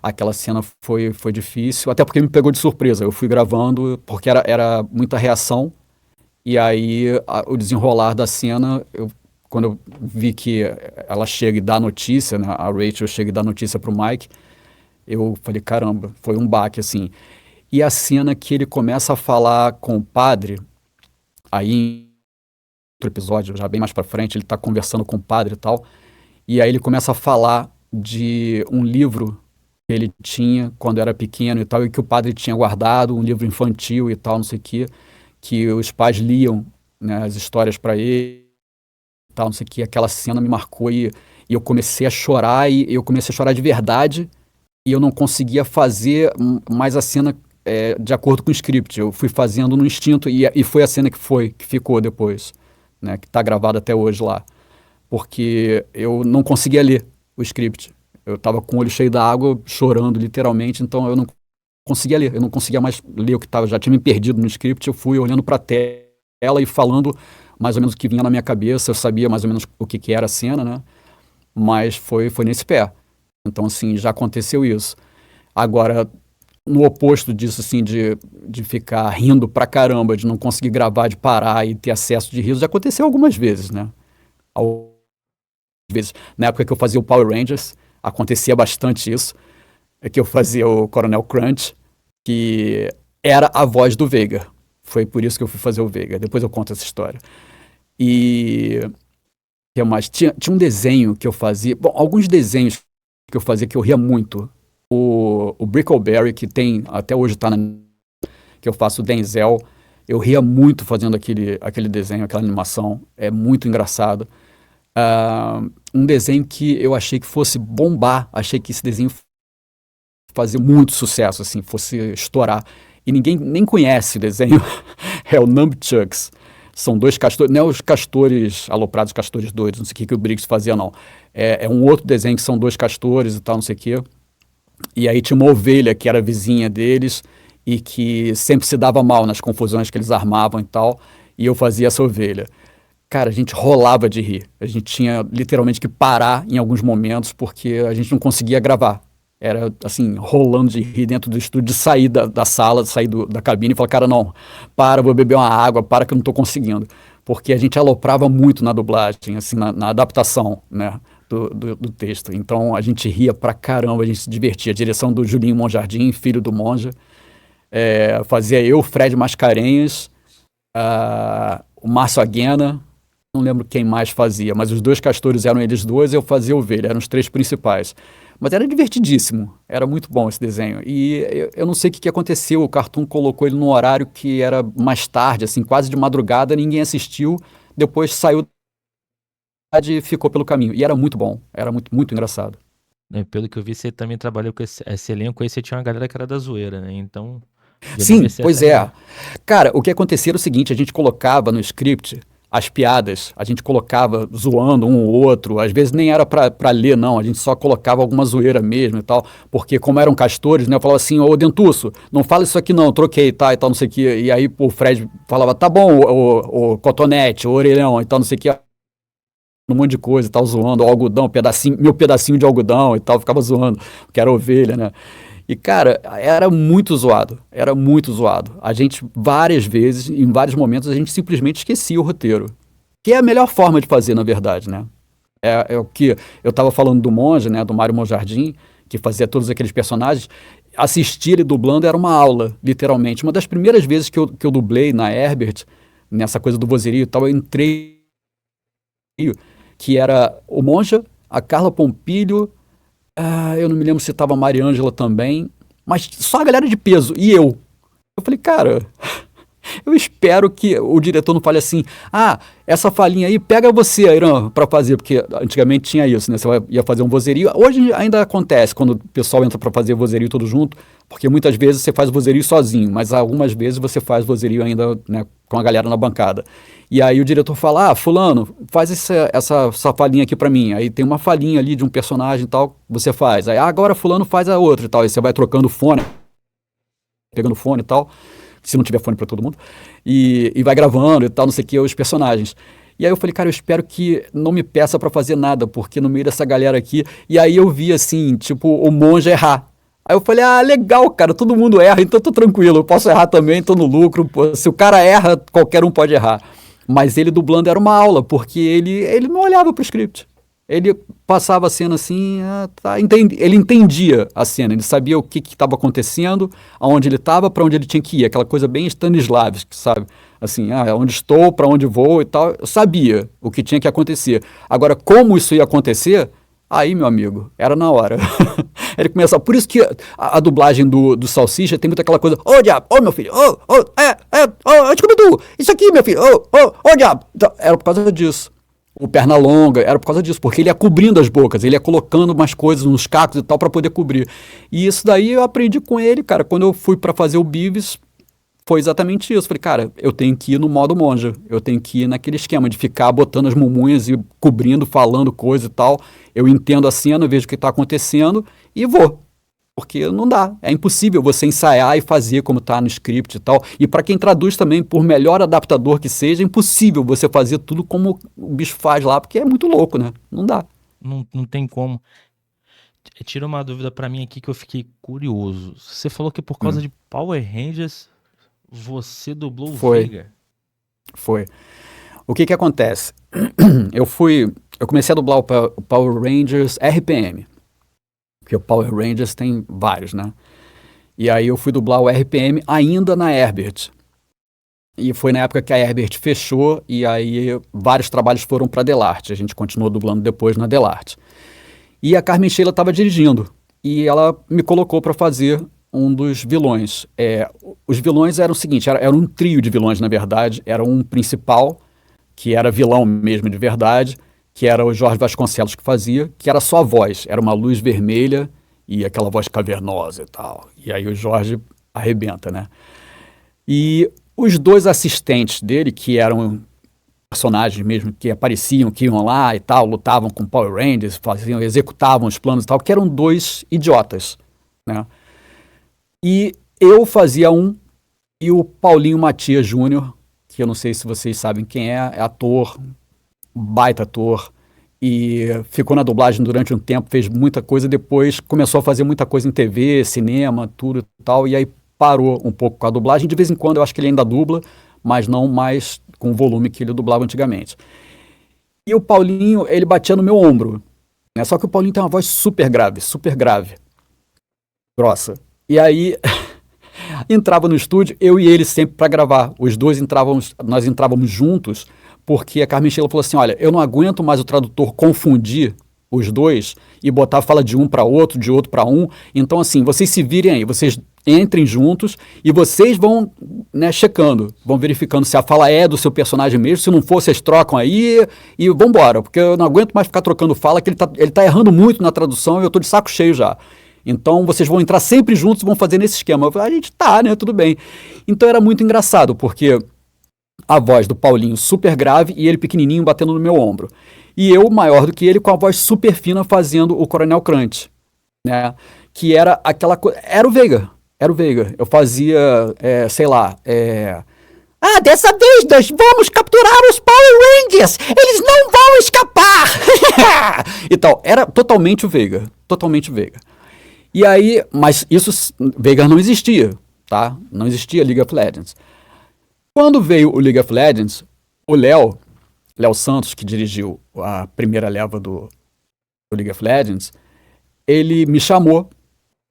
Aquela cena foi difícil, até porque me pegou de surpresa. Eu fui gravando, porque era muita reação, e aí o desenrolar da cena, quando eu vi que ela chega e dá a notícia, né, a Rachel chega e dá a notícia pro Mike, eu falei, caramba, foi um baque, assim. E a cena que ele começa a falar com o padre, aí em outro episódio, já bem mais pra frente, ele tá conversando com o padre e tal, e aí ele começa a falar de um livro que ele tinha quando era pequeno e tal, e que o padre tinha guardado, um livro infantil e tal, não sei o quê, que os pais liam, né, as histórias para ele e tal, não sei o quê. Aquela cena me marcou e eu comecei a chorar, e eu comecei a chorar de verdade, e eu não conseguia fazer mais a cena de acordo com o script. Eu fui fazendo no instinto, e foi a cena que ficou depois, né, que está gravada até hoje lá. Porque eu não conseguia ler o script. Eu estava com o olho cheio d'água, chorando literalmente, então eu não conseguia ler. Eu não conseguia mais ler o que estava, já tinha me perdido no script. Eu fui olhando para a tela e falando mais ou menos o que vinha na minha cabeça. Eu sabia mais ou menos o que era a cena, né? Mas foi nesse pé. Então, assim, já aconteceu isso. Agora, no oposto disso, assim, de ficar rindo pra caramba, de não conseguir gravar, de parar e ter acesso de riso, já aconteceu algumas vezes, né? Vezes. Na época que eu fazia o Power Rangers, acontecia bastante isso. É que eu fazia o Coronel Crunch, que era a voz do Veiga. Foi por isso que eu fui fazer o Veiga. Depois eu conto essa história. E que mais? Tinha um desenho que eu fazia. Bom, alguns desenhos que eu fazia que eu ria muito. O Brickleberry, que tem, até hoje tá que eu faço o Denzel. Eu ria muito fazendo aquele desenho, aquela animação. É muito engraçado. Um desenho que eu achei que fosse bombar. Achei que esse desenho fazer muito sucesso, assim, fosse estourar. E ninguém nem conhece o desenho. É o Nunchucks. São dois castores, não é os castores aloprados, castores doidos, não sei o que o Briggs fazia, não. É um outro desenho que são dois castores e tal, não sei o que. E aí tinha uma ovelha que era vizinha deles e que sempre se dava mal nas confusões que eles armavam e tal. E eu fazia essa ovelha. Cara, a gente rolava de rir. A gente tinha literalmente que parar em alguns momentos porque a gente não conseguia gravar. Era, assim, rolando de rir dentro do estúdio, de sair da sala, de sair da cabine e falar, cara, não, para, vou beber uma água, para que eu não estou conseguindo. Porque a gente aloprava muito na dublagem, assim, na adaptação, né, do texto. Então, a gente ria pra caramba, a gente se divertia. A direção do Julinho Monjardim, filho do Monja. Fazia eu, Fred Mascarenhas, o Márcio Aguena, não lembro quem mais fazia, mas os dois castores eram eles dois, eu fazia ovelha, eram os três principais. Mas era divertidíssimo, era muito bom esse desenho. E eu não sei o que aconteceu, o Cartoon colocou ele num horário que era mais tarde, assim, quase de madrugada, ninguém assistiu, depois saiu e ficou pelo caminho. E era muito bom, era muito, muito engraçado. Pelo que eu vi, você também trabalhou com esse elenco aí, você tinha uma galera que era da zoeira, né? Então... Sim, pois é. Cara, o que acontecia era o seguinte, a gente colocava no script as piadas, a gente colocava zoando um ou outro, às vezes nem era pra ler, não, a gente só colocava alguma zoeira mesmo e tal, porque como eram castores, né, eu falava assim, ô Dentuço, não fala isso aqui não, troquei, tá, e tal, não sei o que, e aí o Fred falava, tá bom, o Cotonete, o Orelhão, e tal, não sei o que, um monte de coisa e tal, zoando, o algodão, meu pedacinho de algodão e tal, ficava zoando, que era ovelha, né. E, cara, era muito zoado. A gente, várias vezes, em vários momentos, a gente simplesmente esquecia o roteiro. Que é a melhor forma de fazer, na verdade, né? É o que eu estava falando do Monge, né? Do Mário Monjardim, que fazia todos aqueles personagens. Assistir ele dublando era uma aula, literalmente. Uma das primeiras vezes que eu dublei na Herbert, nessa coisa do vozerio e tal, eu entrei, que era o Monja, a Carla Pompilho... eu não me lembro se estava a Mariângela também, mas só a galera de peso, e eu. Eu falei, cara, eu espero que o diretor não fale assim, essa falinha aí, pega você, Irã, pra fazer, porque antigamente tinha isso, né, você ia fazer um vozerio, hoje ainda acontece, quando o pessoal entra pra fazer vozerio todo junto, porque muitas vezes você faz vozerio sozinho, mas algumas vezes você faz vozerio ainda, né, com a galera na bancada. E aí o diretor fala, fulano, faz essa falinha aqui pra mim. Aí tem uma falinha ali de um personagem e tal, você faz. Aí agora fulano faz a outra e tal. Aí você vai trocando fone, pegando fone e tal, se não tiver fone pra todo mundo, e vai gravando e tal, não sei o que, os personagens. E aí eu falei, cara, eu espero que não me peça pra fazer nada, porque no meio dessa galera aqui... E aí eu vi assim, tipo, o Monge errar. Aí eu falei, legal, cara, todo mundo erra, então tô tranquilo, eu posso errar também, tô no lucro. Pô, se o cara erra, qualquer um pode errar. Mas ele dublando era uma aula, porque ele não olhava pro script. Ele passava a cena assim, ele entendia a cena, ele sabia o que estava acontecendo, aonde ele estava, para onde ele tinha que ir, aquela coisa bem Stanislavski, sabe? Assim, onde estou, para onde vou e tal, eu sabia o que tinha que acontecer. Agora, como isso ia acontecer, aí, meu amigo, era na hora. Ele começa, por isso que a dublagem do Salsicha tem muito aquela coisa, diabo, meu filho, Scooby-Doo, isso aqui, meu filho, diabo. Então, era por causa disso. O Pernalonga, era por causa disso, porque ele ia cobrindo as bocas, ele ia colocando umas coisas nos cacos e tal para poder cobrir. E isso daí eu aprendi com ele, cara, quando eu fui para fazer o Beavis, foi exatamente isso. Falei, cara, eu tenho que ir no modo monja, eu tenho que ir naquele esquema de ficar botando as mumunhas e cobrindo, falando coisa e tal. Eu entendo a cena, vejo o que está acontecendo e vou. Porque não dá, é impossível você ensaiar e fazer como está no script e tal. E para quem traduz também, por melhor adaptador que seja, é impossível você fazer tudo como o bicho faz lá, porque é muito louco, né? Não dá. Não tem como. Tira uma dúvida para mim aqui que eu fiquei curioso. Você falou que por causa de Power Rangers você dublou o Veiga? Foi. O que acontece? Eu comecei a dublar o Power Rangers RPM, porque o Power Rangers tem vários, né? E aí eu fui dublar o RPM ainda na Herbert. E foi na época que a Herbert fechou e aí vários trabalhos foram para a Delarte. A gente continuou dublando depois na Delarte. E a Carmen Sheila estava dirigindo e ela me colocou para fazer um dos vilões. Os vilões eram o seguinte, era um trio de vilões, na verdade. Era um principal, que era vilão mesmo de verdade, que era o Jorge Vasconcelos que fazia, que era só a voz. Era uma luz vermelha e aquela voz cavernosa e tal. E aí o Jorge arrebenta, né? E os dois assistentes dele, que eram personagens mesmo, que apareciam, que iam lá e tal, lutavam com Power Rangers, executavam os planos e tal, que eram dois idiotas, né? E eu fazia um, e o Paulinho Matias Júnior, que eu não sei se vocês sabem quem é ator, baita ator, e ficou na dublagem durante um tempo, fez muita coisa, depois começou a fazer muita coisa em TV, cinema, tudo e tal, e aí parou um pouco com a dublagem. De vez em quando eu acho que ele ainda dubla, mas não mais com o volume que ele dublava antigamente. E o Paulinho, ele batia no meu ombro, né? Só que o Paulinho tem uma voz super grave, grossa. E aí entrava no estúdio, eu e ele sempre para gravar. Os dois nós entrávamos juntos, porque a Carmen Sheila falou assim, olha, eu não aguento mais o tradutor confundir os dois e botar a fala de um para outro, de outro para um. Então, assim, vocês se virem aí, vocês entrem juntos e vocês vão, né, checando, vão verificando se a fala é do seu personagem mesmo, se não for, vocês trocam aí e vambora, porque eu não aguento mais ficar trocando fala, que ele tá errando muito na tradução e eu tô de saco cheio já. Então, vocês vão entrar sempre juntos e vão fazer nesse esquema. Eu falei, a gente tá, né, tudo bem. Então, era muito engraçado, porque a voz do Paulinho super grave e ele pequenininho batendo no meu ombro. E eu, maior do que ele, com a voz super fina fazendo o Coronel Crunch, né? Que era aquela coisa... Era o Veiga. Eu fazia, sei lá... dessa vez nós vamos capturar os Power Rangers! Eles não vão escapar! E tal. Era totalmente o Veiga. E aí... Mas isso... Veiga não existia, tá? Não existia League of Legends. Quando veio o League of Legends, o Léo Santos, que dirigiu a primeira leva do League of Legends, ele me chamou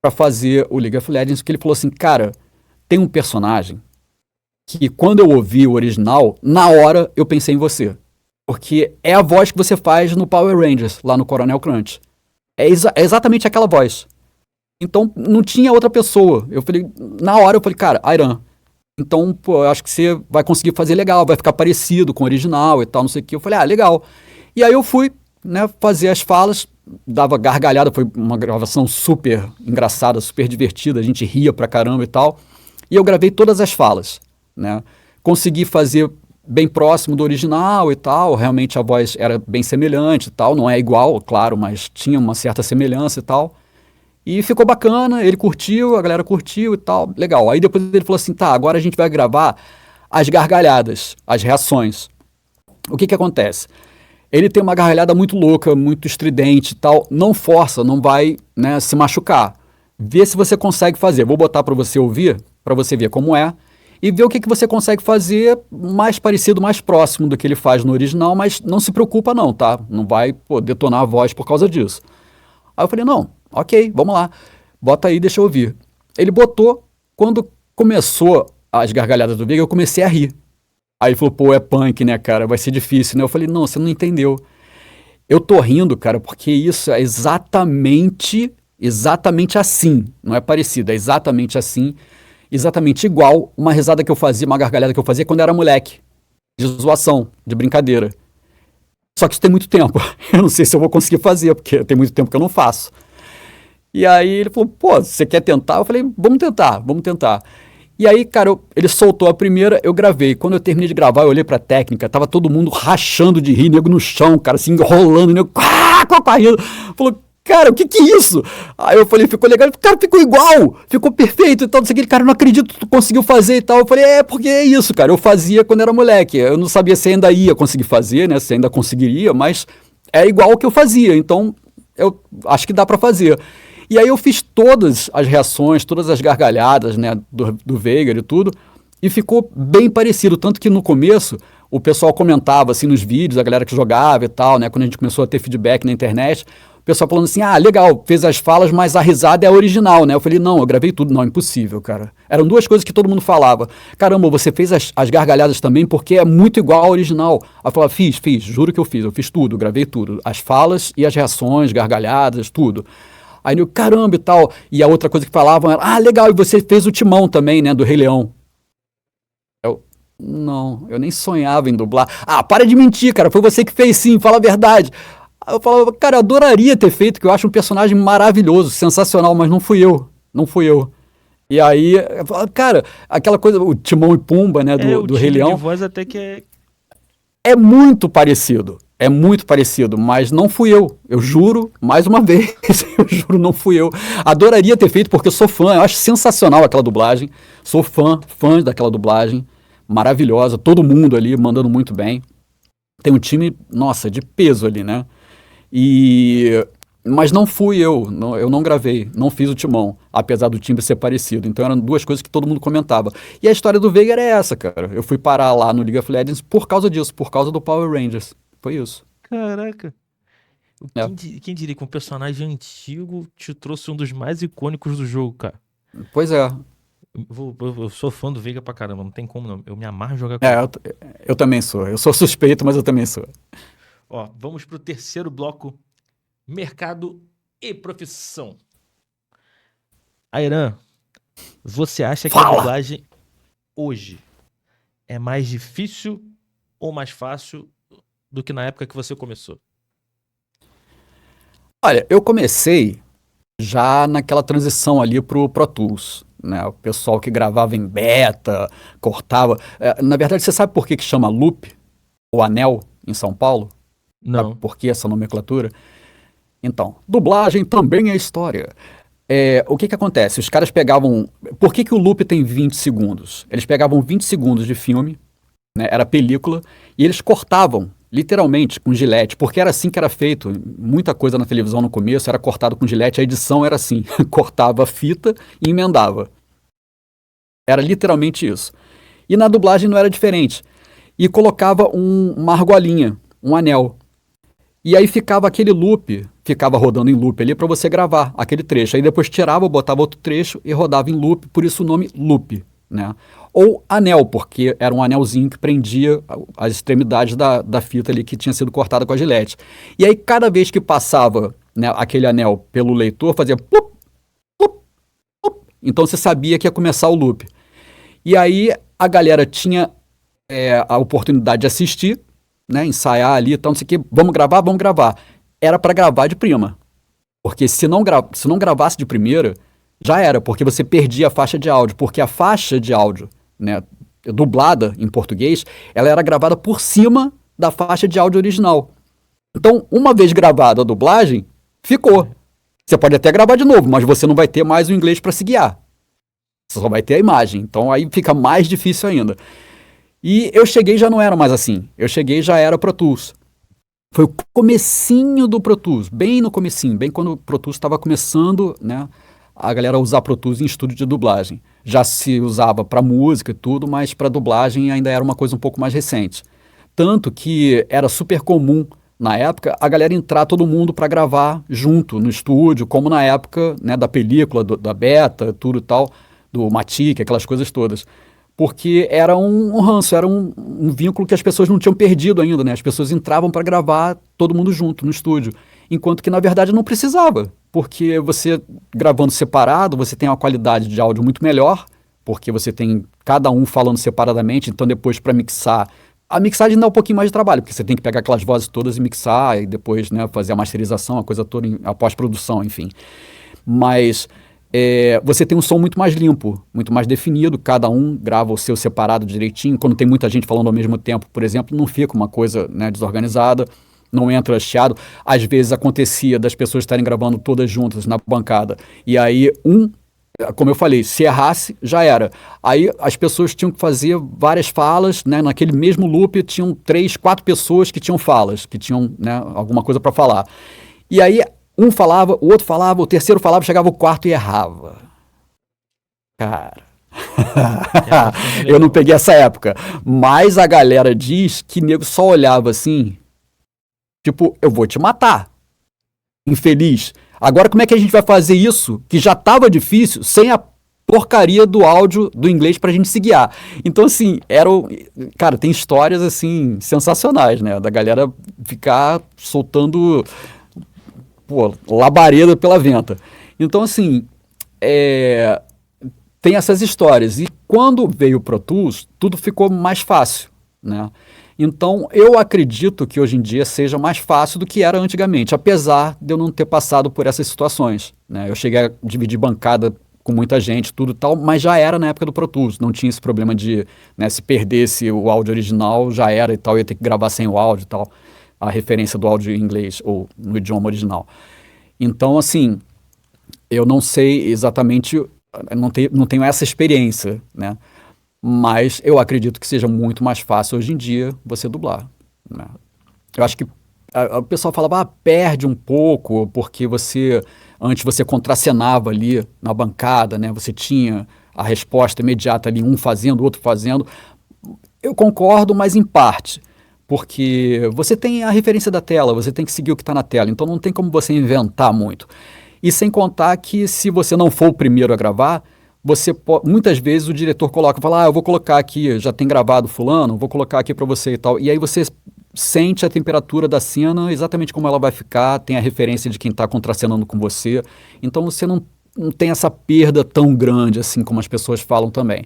para fazer o League of Legends, porque ele falou assim, cara, tem um personagem que quando eu ouvi o original, na hora eu pensei em você. Porque é a voz que você faz no Power Rangers, lá no Coronel Crunch. É exatamente aquela voz. Então não tinha outra pessoa. Na hora eu falei, cara, Airan. Então, pô, eu acho que você vai conseguir fazer legal, vai ficar parecido com o original e tal, não sei o que. Eu falei, legal. E aí eu fui, né, fazer as falas, dava gargalhada, foi uma gravação super engraçada, super divertida, a gente ria pra caramba e tal. E eu gravei todas as falas, né? Consegui fazer bem próximo do original e tal, realmente a voz era bem semelhante e tal, não é igual, claro, mas tinha uma certa semelhança e tal. E ficou bacana, ele curtiu, a galera curtiu e tal, legal. Aí depois ele falou assim, tá, agora a gente vai gravar as gargalhadas, as reações. O que acontece? Ele tem uma gargalhada muito louca, muito estridente e tal, não força, não vai, né, se machucar. Vê se você consegue fazer. Vou botar para você ouvir, para você ver como é, e ver o que você consegue fazer mais parecido, mais próximo do que ele faz no original, mas não se preocupa não, tá? Não vai, detonar a voz por causa disso. Aí eu falei, não, ok, vamos lá, bota aí, deixa eu ouvir. Ele botou, quando começou as gargalhadas do Veiga, eu comecei a rir. Aí ele falou, pô, é punk, né, cara, vai ser difícil, né? Eu falei, não, você não entendeu. Eu tô rindo, cara, porque isso é exatamente assim, não é parecido, é exatamente assim, exatamente igual uma risada que eu fazia, uma gargalhada que eu fazia quando eu era moleque, de zoação, de brincadeira. Só que isso tem muito tempo, eu não sei se eu vou conseguir fazer, porque tem muito tempo que eu não faço. E aí ele falou, pô, você quer tentar? Eu falei, vamos tentar. E aí, cara, ele soltou a primeira, eu gravei. Quando eu terminei de gravar, eu olhei pra técnica, tava todo mundo rachando de rir, nego no chão, cara, assim, enrolando, nego, rindo. Falou, cara, o que é isso? Aí eu falei, ficou legal. Cara, ficou igual, ficou perfeito e tal, não sei o que. Cara, não acredito que tu conseguiu fazer e tal. Eu falei, porque é isso, cara, eu fazia quando era moleque. Eu não sabia se ainda ia conseguir fazer, né, se ainda conseguiria, mas é igual o que eu fazia, então eu acho que dá pra fazer. E aí eu fiz todas as reações, todas as gargalhadas, né, do Veiga e tudo, e ficou bem parecido, tanto que no começo o pessoal comentava assim nos vídeos, a galera que jogava e tal, né, quando a gente começou a ter feedback na internet, pessoal falando assim, legal, fez as falas, mas a risada é a original, né? Eu falei, não, eu gravei tudo. Não, impossível, cara. Eram duas coisas que todo mundo falava. Caramba, você fez as gargalhadas também porque é muito igual ao original. Aí eu falava, fiz, juro que eu fiz tudo, gravei tudo. As falas e as reações, gargalhadas, tudo. Aí eu, caramba e tal. E a outra coisa que falavam era, legal, e você fez o Timão também, né, do Rei Leão. Não, eu nem sonhava em dublar. Para de mentir, cara, foi você que fez sim, fala a verdade. Aí eu falava, cara, eu adoraria ter feito, que eu acho um personagem maravilhoso, sensacional, mas não fui eu. E aí, eu falava, cara, aquela coisa, o Timão e Pumba, né, do Rei Leão. De voz até que é... É muito parecido, mas não fui eu juro, mais uma vez, eu juro, não fui eu. Adoraria ter feito, porque eu sou fã, eu acho sensacional aquela dublagem, sou fã daquela dublagem. Maravilhosa, todo mundo ali mandando muito bem. Tem um time, nossa, de peso ali, né? Mas não fui eu não gravei, não fiz o Timão, apesar do time ser parecido. Então eram duas coisas que todo mundo comentava. E a história do Veiga era essa, cara. Eu fui parar lá no League of Legends por causa disso, por causa do Power Rangers. Foi isso. Caraca. Quem diria que um personagem antigo te trouxe um dos mais icônicos do jogo, cara? Pois é. Eu sou fã do Veiga pra caramba, não tem como não. Eu me amarro em jogar com ele. Eu também sou. Eu sou suspeito, mas eu também sou. Ó, vamos pro terceiro bloco. Mercado e profissão. Airan, você acha que a dublagem hoje é mais difícil ou mais fácil do que na época que você começou? Olha, eu comecei já naquela transição ali pro Pro Tools. Né, o pessoal que gravava em beta, cortava. Na verdade, você sabe por que chama loop, ou anel, em São Paulo? Não. Sabe por que essa nomenclatura? Então, dublagem também é história. O que acontece? Os caras pegavam... Por que o loop tem 20 segundos? Eles pegavam 20 segundos de filme, né, era película, e eles cortavam, literalmente, com gilete, porque era assim que era feito. Muita coisa na televisão no começo era cortado com gilete, a edição era assim, cortava a fita e emendava. Era literalmente isso. E na dublagem não era diferente. E colocava uma argolinha, um anel. E aí ficava aquele loop, ficava rodando em loop ali para você gravar aquele trecho. Aí depois tirava, botava outro trecho e rodava em loop, por isso o nome loop, né? Ou anel, porque era um anelzinho que prendia as extremidades da fita ali que tinha sido cortada com a gilete. E aí cada vez que passava, né, aquele anel pelo leitor, fazia plup, plup, plup. Então você sabia que ia começar o loop. E aí a galera tinha a oportunidade de assistir, né, ensaiar ali e tal, não sei o que, vamos gravar. Era para gravar de prima. Porque se não gravasse de primeira, já era, porque você perdia a faixa de áudio. Porque a faixa de áudio, né, dublada em português, ela era gravada por cima da faixa de áudio original. Então, uma vez gravada a dublagem, ficou. Você pode até gravar de novo, mas você não vai ter mais o inglês para se guiar. Você só vai ter a imagem. Então, aí fica mais difícil ainda. E eu cheguei já não era mais assim. Eu cheguei já era Pro Tools. Foi o comecinho do Pro Tools, bem no comecinho, bem quando o Pro Tools estava começando, né, a galera usar Pro Tools em estúdio de dublagem. Já se usava para música e tudo, mas para dublagem ainda era uma coisa um pouco mais recente. Tanto que era super comum, na época, a galera entrar todo mundo para gravar junto no estúdio, como na época, né, da película, da beta, tudo e tal, do Matic, aquelas coisas todas. Porque era um ranço, era um vínculo que as pessoas não tinham perdido ainda, né? As pessoas entravam para gravar todo mundo junto no estúdio, enquanto que na verdade não precisava, porque você gravando separado, você tem uma qualidade de áudio muito melhor, porque você tem cada um falando separadamente, então depois para mixar, a mixagem dá um pouquinho mais de trabalho, porque você tem que pegar aquelas vozes todas e mixar, e depois, né, fazer a masterização, a coisa toda, a pós-produção, enfim. Mas... você tem um som muito mais limpo, muito mais definido, cada um grava o seu separado direitinho. Quando tem muita gente falando ao mesmo tempo, por exemplo, não fica uma coisa, né, desorganizada, não entra chiado. Às vezes acontecia das pessoas estarem gravando todas juntas na bancada, e aí como eu falei, se errasse, já era. Aí as pessoas tinham que fazer várias falas, né, naquele mesmo loop tinham 3, 4 pessoas que tinham falas, que tinham, né, alguma coisa para falar. E aí um falava, o outro falava, o terceiro falava, chegava o quarto e errava. Cara, eu não peguei essa época. Mas a galera diz que nego só olhava assim, tipo, eu vou te matar. infeliz. Agora, como é que a gente vai fazer isso, que já estava difícil, sem a porcaria do áudio do inglês pra gente se guiar? Então, assim, cara, tem histórias, assim, sensacionais, né? Da galera ficar soltando, pô, labareda pela venta. Então, assim, tem essas histórias. E quando veio o Pro Tools, tudo ficou mais fácil, né? Então, eu acredito que hoje em dia seja mais fácil do que era antigamente, apesar de eu não ter passado por essas situações, né? Eu cheguei a dividir bancada com muita gente, tudo e tal, mas já era na época do Pro Tools, não tinha esse problema de, né, se perdesse o áudio original, já era e tal, ia ter que gravar sem o áudio e tal, a referência do áudio em inglês ou no idioma original. Então, assim, eu não sei exatamente, não tenho essa experiência, né? Mas eu acredito que seja muito mais fácil hoje em dia você dublar, né? Eu acho que o pessoal fala, perde um pouco, porque antes você contracenava ali na bancada, né? Você tinha a resposta imediata ali, um fazendo, o outro fazendo. Eu concordo, mas em parte, porque você tem a referência da tela, você tem que seguir o que está na tela, então não tem como você inventar muito. E sem contar que se você não for o primeiro a gravar, muitas vezes o diretor fala, eu vou colocar aqui, já tem gravado fulano, vou colocar aqui para você e tal. E aí você sente a temperatura da cena, exatamente como ela vai ficar, tem a referência de quem está contracenando com você. Então você não tem essa perda tão grande assim como as pessoas falam também.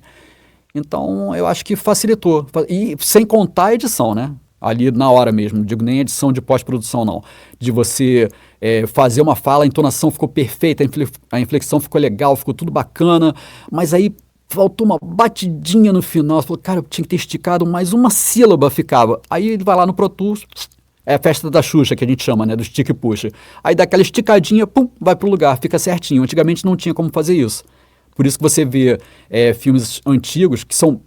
Então eu acho que facilitou. E sem contar a edição, né? Ali na hora mesmo, não digo nem edição de pós-produção não, de você fazer uma fala, a entonação ficou perfeita, a inflexão ficou legal, ficou tudo bacana, mas aí faltou uma batidinha no final, você falou, cara, eu tinha que ter esticado, mais uma sílaba ficava. Aí ele vai lá no Pro Tools, é a festa da Xuxa que a gente chama, né, do stick push. Aí dá aquela esticadinha, pum, vai pro lugar, fica certinho. Antigamente não tinha como fazer isso. Por isso que você vê filmes antigos que são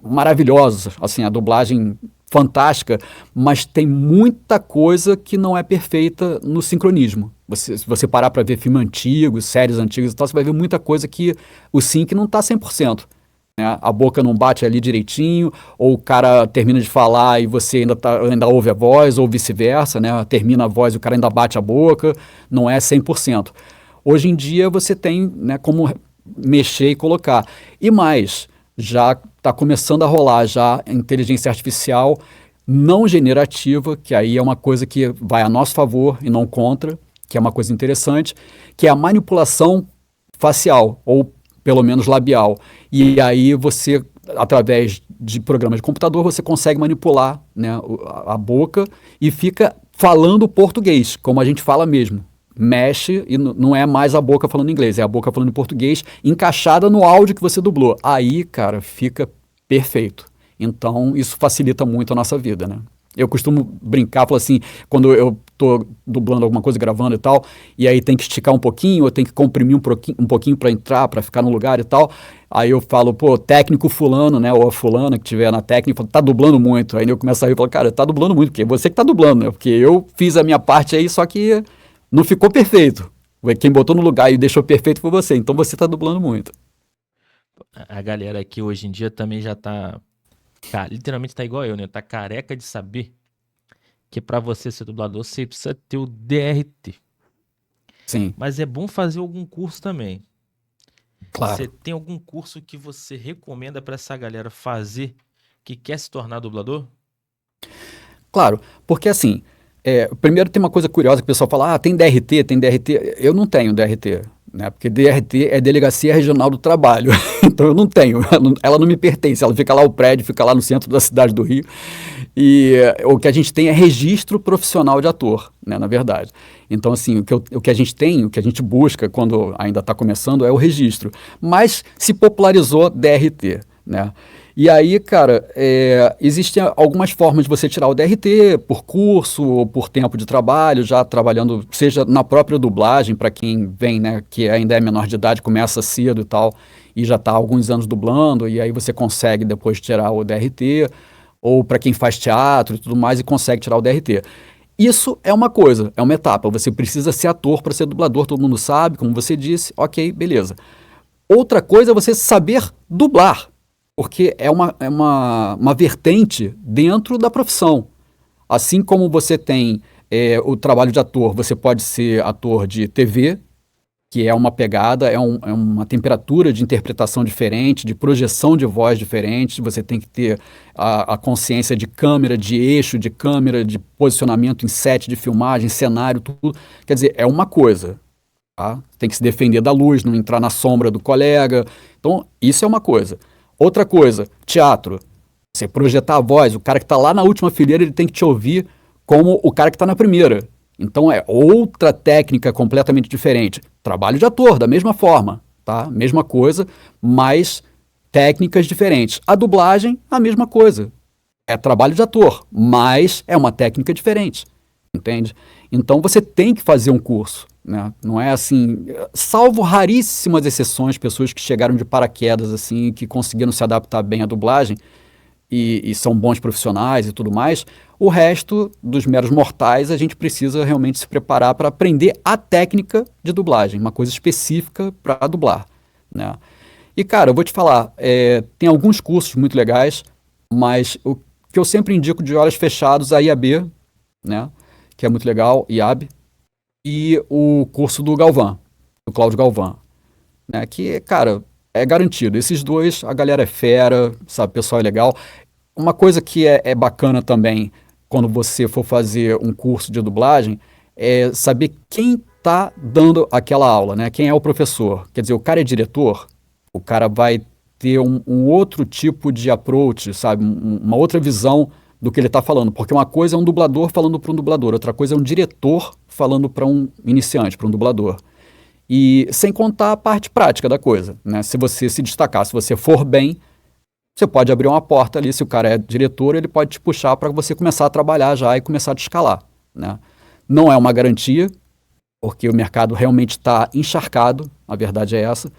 maravilhosos, assim, a dublagem fantástica, mas tem muita coisa que não é perfeita no sincronismo. Se você parar para ver filmes antigos, séries antigas e tal, você vai ver muita coisa que o sync não está 100%. Né? A boca não bate ali direitinho, ou o cara termina de falar e você ainda ouve a voz, ou vice-versa, né? Termina a voz e o cara ainda bate a boca, não é 100%. Hoje em dia você tem, né, como mexer e colocar. E mais, já está começando a rolar já a inteligência artificial não generativa, que aí é uma coisa que vai a nosso favor e não contra, que é uma coisa interessante, que é a manipulação facial, ou pelo menos labial. E aí você, através de programas de computador, você consegue manipular, né, a boca e fica falando português, como a gente fala mesmo. Mexe e não é mais a boca falando inglês, é a boca falando em português encaixada no áudio que você dublou. Aí, cara, fica perfeito. Então, isso facilita muito a nossa vida, né? Eu costumo brincar, falar assim, quando eu tô dublando alguma coisa, gravando e tal, e aí tem que esticar um pouquinho, ou tem que comprimir um pouquinho para entrar, para ficar no lugar e tal. Aí eu falo, técnico fulano, né, ou a fulana que tiver na técnica, tá dublando muito. Aí eu começo a rir e falo, cara, tá dublando muito, porque é você que tá dublando, né? Porque eu fiz a minha parte aí, só que não ficou perfeito. Quem botou no lugar e deixou perfeito foi você. Então você tá dublando muito. A galera aqui hoje em dia também já tá... literalmente tá igual eu, né? Tá careca de saber que pra você ser dublador, você precisa ter o DRT. Sim. Mas é bom fazer algum curso também. Claro. Você tem algum curso que você recomenda pra essa galera fazer que quer se tornar dublador? Claro, porque assim... primeiro tem uma coisa curiosa que o pessoal fala, tem DRT, tem DRT. Eu não tenho DRT, né? Porque DRT é Delegacia Regional do Trabalho. Então eu não tenho, ela não me pertence. Ela fica lá, o prédio fica lá no centro da cidade do Rio. E o que a gente tem é registro profissional de ator, né? Na verdade. Então assim, o que a gente tem, o que a gente busca quando ainda está começando é o registro. Mas se popularizou DRT, né? E aí, cara, existem algumas formas de você tirar o DRT, por curso ou por tempo de trabalho, já trabalhando, seja na própria dublagem, para quem vem, né, que ainda é menor de idade, começa cedo e tal, e já está há alguns anos dublando, e aí você consegue depois tirar o DRT, ou para quem faz teatro e tudo mais e consegue tirar o DRT. Isso é uma coisa, é uma etapa, você precisa ser ator para ser dublador, todo mundo sabe, como você disse, ok, beleza. Outra coisa é você saber dublar. Porque é uma vertente dentro da profissão. Assim como você tem o trabalho de ator. Você pode ser ator de TV, que é uma pegada, é uma temperatura de interpretação diferente, de projeção de voz diferente. Você tem que ter a consciência de câmera, de eixo de câmera, de posicionamento em set, de filmagem, cenário, tudo. Quer dizer, é uma coisa. Tá? Tem que se defender da luz, não entrar na sombra do colega. Então, isso é uma coisa. Outra coisa, teatro. Você projetar a voz, o cara que está lá na última fileira, ele tem que te ouvir como o cara que está na primeira. Então é outra técnica completamente diferente. Trabalho de ator, da mesma forma, tá? Mesma coisa, mas técnicas diferentes. A dublagem, a mesma coisa. É trabalho de ator, mas é uma técnica diferente, entende? Então você tem que fazer um curso, né? Não é assim, salvo raríssimas exceções, pessoas que chegaram de paraquedas assim, que conseguiram se adaptar bem à dublagem, e são bons profissionais e tudo mais, o resto dos meros mortais a gente precisa realmente se preparar para aprender a técnica de dublagem, uma coisa específica para dublar, né? E cara, eu vou te falar, tem alguns cursos muito legais, mas o que eu sempre indico de olhos fechados, a IAB, né? Que é muito legal, IAB, e o curso do Galvão, do Cláudio Galvão, né? Que, cara, é garantido. Esses dois, a galera é fera, sabe, o pessoal é legal. Uma coisa que é bacana também, quando você for fazer um curso de dublagem, é saber quem está dando aquela aula, né? Quem é o professor. Quer dizer, o cara é diretor, o cara vai ter um outro tipo de approach, sabe? Uma outra visão do que ele está falando. Porque uma coisa é um dublador falando para um dublador, outra coisa é um diretor falando para um iniciante, para um dublador. E sem contar a parte prática da coisa, né? Se você se destacar, se você for bem, você pode abrir uma porta ali, se o cara é diretor, ele pode te puxar para você começar a trabalhar já e começar a te escalar, né? Não é uma garantia, porque o mercado realmente está encharcado, a verdade é essa.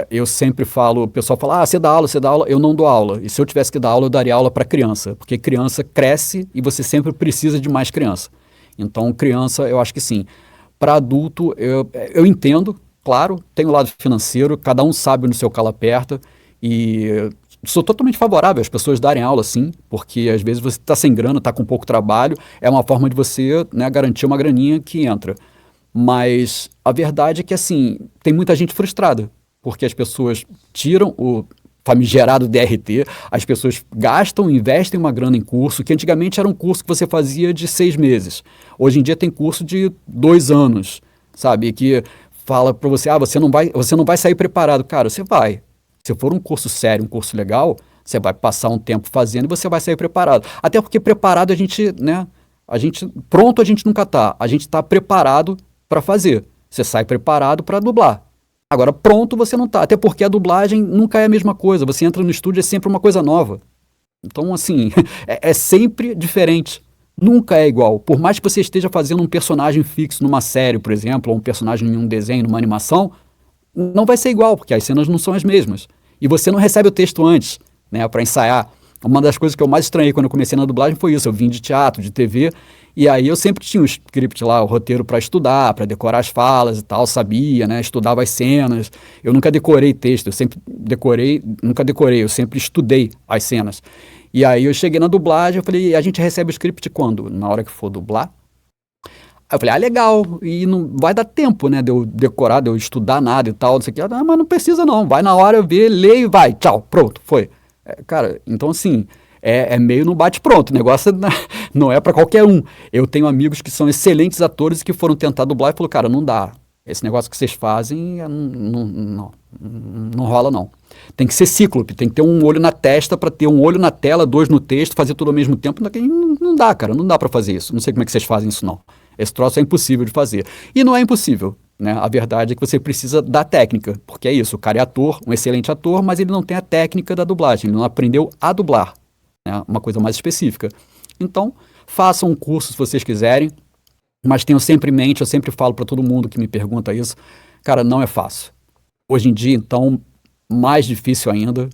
Eu sempre falo, o pessoal fala, você dá aula, eu não dou aula. E se eu tivesse que dar aula, eu daria aula para criança, porque criança cresce e você sempre precisa de mais criança. Então, criança, eu acho que sim. Para adulto, eu entendo, claro, tem o lado financeiro, cada um sabe onde o seu calo aperta, e sou totalmente favorável às pessoas darem aula, sim, porque às vezes você está sem grana, está com pouco trabalho, é uma forma de você, né, garantir uma graninha que entra. Mas a verdade é que, assim, tem muita gente frustrada, porque as pessoas tiram o famigerado DRT, as pessoas gastam, investem uma grana em curso, que antigamente era um curso que você fazia de 6 meses. Hoje em dia tem curso de 2 anos, sabe? Que fala para você, você não vai sair preparado. Cara, você vai. Se for um curso sério, um curso legal, você vai passar um tempo fazendo e você vai sair preparado. Até porque preparado a gente, né? Pronto a gente nunca tá. A gente está preparado para fazer. Você sai preparado para dublar. Agora, pronto você não tá. Até porque a dublagem nunca é a mesma coisa. Você entra no estúdio, é sempre uma coisa nova. Então, assim, é sempre diferente. Nunca é igual. Por mais que você esteja fazendo um personagem fixo numa série, por exemplo, ou um personagem em um desenho, numa animação, não vai ser igual, porque as cenas não são as mesmas. E você não recebe o texto antes, né, para ensaiar. Uma das coisas que eu mais estranhei quando eu comecei na dublagem foi isso. Eu vim de teatro, de TV, e aí eu sempre tinha um script lá, o roteiro para estudar, para decorar as falas e tal, sabia, né, estudava as cenas. Eu nunca decorei texto, eu sempre estudei as cenas. E aí eu cheguei na dublagem, eu falei, a gente recebe o script quando? Na hora que for dublar? Aí eu falei, legal, e não vai dar tempo, né, de eu decorar, de eu estudar nada e tal, não sei o que. Mas não precisa não, vai na hora, vê, lê e vai, tchau, pronto, foi. Cara, então assim, é meio no bate-pronto, o negócio não é para qualquer um. Eu tenho amigos que são excelentes atores e que foram tentar dublar e falaram, cara, não dá, esse negócio que vocês fazem não rola não. Tem que ser cíclope, tem que ter um olho na testa para ter um olho na tela, 2 no texto, fazer tudo ao mesmo tempo. Não dá, cara, não dá para fazer isso. Não sei como é que vocês fazem isso não. Esse troço é impossível de fazer. E não é impossível, né? A verdade é que você precisa da técnica, porque é isso, o cara é ator, um excelente ator, mas ele não tem a técnica da dublagem, ele não aprendeu a dublar, né? Uma coisa mais específica. Então, façam um curso se vocês quiserem, mas tenham sempre em mente, eu sempre falo para todo mundo que me pergunta isso, cara, não é fácil. Hoje em dia, então, mais difícil ainda,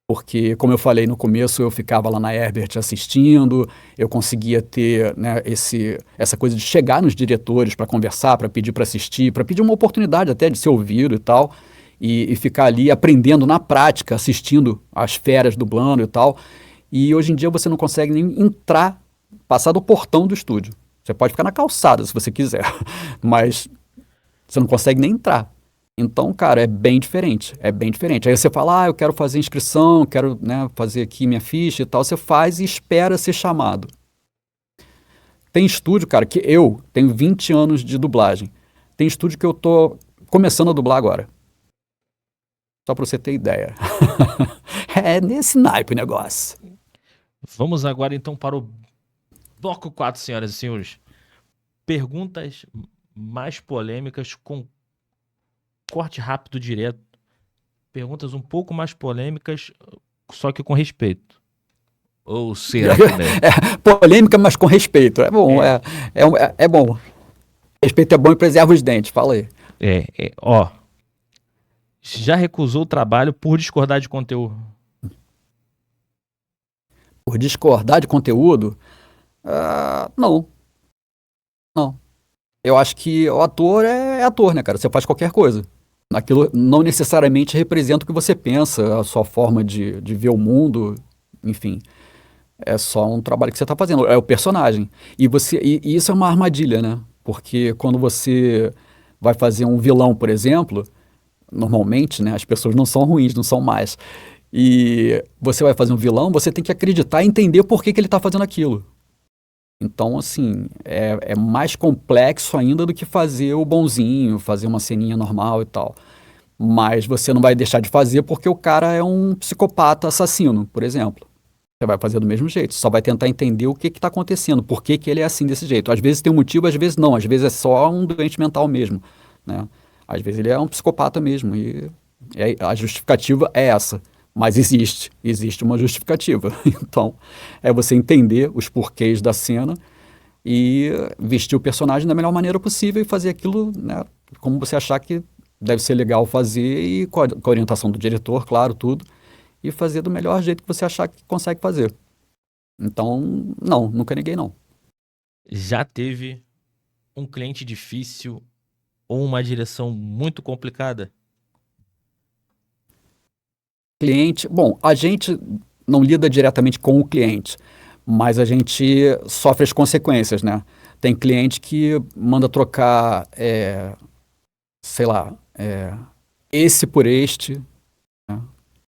porque, como eu falei no começo, eu ficava lá na Herbert assistindo, eu conseguia ter, né, essa coisa de chegar nos diretores para conversar, para pedir para assistir, para pedir uma oportunidade até de ser ouvido e tal, e ficar ali aprendendo na prática, assistindo as feras dublando e tal. E hoje em dia você não consegue nem entrar, passar do portão do estúdio. Você pode ficar na calçada se você quiser, mas você não consegue nem entrar. Então, cara, é bem diferente, é bem diferente. Aí você fala, eu quero fazer inscrição, quero, né, fazer aqui minha ficha e tal, você faz e espera ser chamado. Tem estúdio, cara, que eu tenho 20 anos de dublagem. Tem estúdio que eu tô começando a dublar agora. Só pra você ter ideia. É nesse naipe o negócio. Vamos agora então para o bloco 4, senhoras e senhores. Perguntas mais polêmicas com corte rápido direto. Perguntas um pouco mais polêmicas, só que com respeito. Ou será que não? Polêmica, mas com respeito. É bom, é bom. Respeito é bom e preserva os dentes, fala aí. Ó. Já recusou o trabalho por discordar de conteúdo? Por discordar de conteúdo? Não. Não. Eu acho que o ator é ator, né, cara? Você faz qualquer coisa. Aquilo não necessariamente representa o que você pensa, a sua forma de ver o mundo, enfim. É só um trabalho que você está fazendo, é o personagem. E isso é uma armadilha, né? Porque quando você vai fazer um vilão, por exemplo, normalmente, né, as pessoas não são ruins, não são más. E você vai fazer um vilão, você tem que acreditar e entender por que ele está fazendo aquilo. Então, assim, é mais complexo ainda do que fazer o bonzinho, fazer uma ceninha normal e tal. Mas você não vai deixar de fazer porque o cara é um psicopata assassino, por exemplo. Você vai fazer do mesmo jeito, só vai tentar entender o que está acontecendo, por que ele é assim desse jeito. Às vezes tem um motivo, às vezes não, às vezes é só um doente mental mesmo, né? Às vezes ele é um psicopata mesmo e a justificativa é essa. Mas existe uma justificativa. Então, é você entender os porquês da cena e vestir o personagem da melhor maneira possível e fazer aquilo, né, como você achar que deve ser legal fazer e com a orientação do diretor, claro, tudo, e fazer do melhor jeito que você achar que consegue fazer. Então, não, nunca neguei não. Já teve um cliente difícil ou uma direção muito complicada? Cliente, bom, a gente não lida diretamente com o cliente, mas a gente sofre as consequências, né? Tem cliente que manda trocar, sei lá, esse por este, né?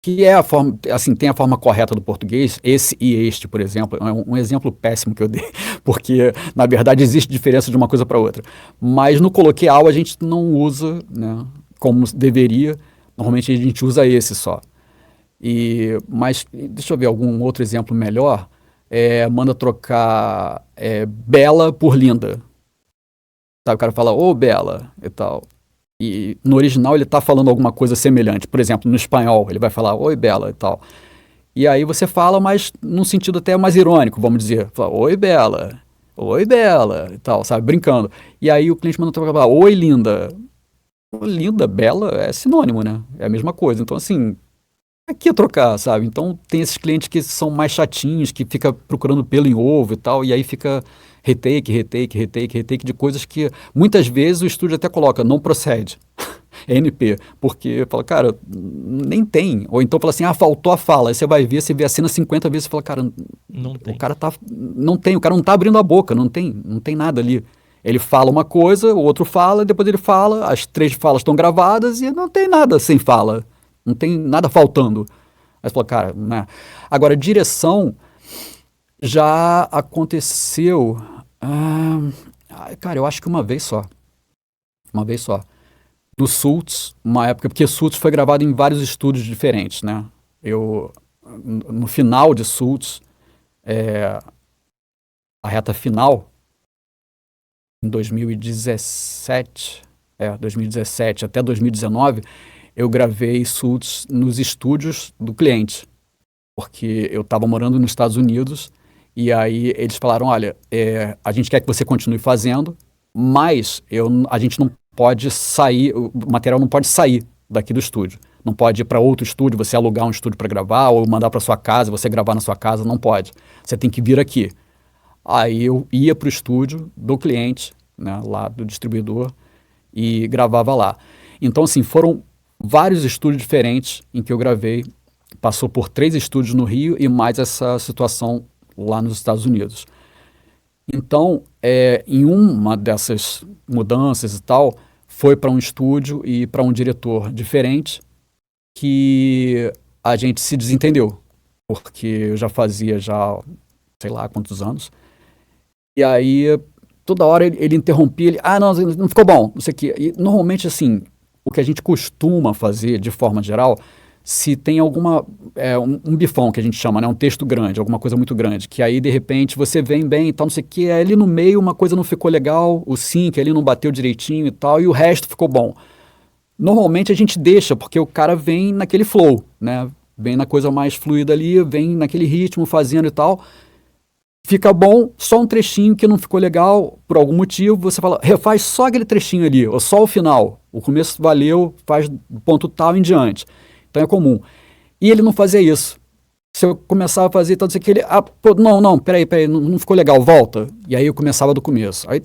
Que é a forma, assim, tem a forma correta do português, esse e este, por exemplo, é um exemplo péssimo que eu dei, porque, na verdade, existe diferença de uma coisa para outra. Mas no coloquial a gente não usa, né, como deveria, normalmente a gente usa esse só. Mas deixa eu ver algum outro exemplo melhor. Manda trocar Bela por Linda. Sabe, o cara fala, ô Bela, e tal. E no original ele tá falando alguma coisa semelhante. Por exemplo, no espanhol, ele vai falar, oi Bela, e tal. E aí você fala, mas num sentido até mais irônico, vamos dizer. Fala, oi Bela, e tal, sabe, brincando. E aí o cliente manda trocar, oi Linda. Linda, Bela é sinônimo, né? É a mesma coisa. Então, assim, aqui é trocar, sabe? Então tem esses clientes que são mais chatinhos, que fica procurando pelo em ovo e tal, e aí fica retake de coisas que muitas vezes o estúdio até coloca, não procede, NP, porque fala, cara, nem tem. Ou então fala assim, faltou a fala. Aí você vai ver, você vê a cena 50 vezes e fala, cara, Não tem. o cara não tá abrindo a boca, não tem nada ali. Ele fala uma coisa, o outro fala, depois ele fala, as 3 falas estão gravadas e não tem nada sem fala. Não tem nada faltando. Aí você fala, cara, né? Agora, direção já aconteceu. Cara, eu acho que uma vez só. Uma vez só. Do Suits, uma época, porque Suits foi gravado em vários estúdios diferentes, né? No final de Suits, a reta final, em 2017 até 2019, eu gravei Suits nos estúdios do cliente, porque eu estava morando nos Estados Unidos e aí eles falaram, olha, a gente quer que você continue fazendo, mas a gente não pode sair, o material não pode sair daqui do estúdio. Não pode ir para outro estúdio, você alugar um estúdio para gravar ou mandar para sua casa, você gravar na sua casa, não pode. Você tem que vir aqui. Aí eu ia para o estúdio do cliente, né, lá do distribuidor, e gravava lá. Então, assim, foram vários estúdios diferentes em que eu gravei. Passou por 3 estúdios no Rio e mais essa situação lá nos Estados Unidos. Então, em uma dessas mudanças e tal, foi para um estúdio e para um diretor diferente que a gente se desentendeu, porque eu já fazia sei lá quantos anos, e aí toda hora ele interrompia, não ficou bom, não sei o quê. E normalmente, assim, o que a gente costuma fazer, de forma geral, se tem um bifão que a gente chama, né, um texto grande, alguma coisa muito grande, que aí de repente você vem bem e tal, não sei o que, ali no meio uma coisa não ficou legal, o sync ali não bateu direitinho e tal, e o resto ficou bom. Normalmente a gente deixa, porque o cara vem naquele flow, né, vem na coisa mais fluida ali, vem naquele ritmo fazendo e tal, fica bom, só um trechinho que não ficou legal, por algum motivo, você fala, refaz só aquele trechinho ali, ou só o final, o começo valeu, faz do ponto tal em diante. Então é comum. E ele não fazia isso. Se eu começava a fazer, então dizer que ele, peraí, não ficou legal, volta. E aí eu começava do começo. Aí,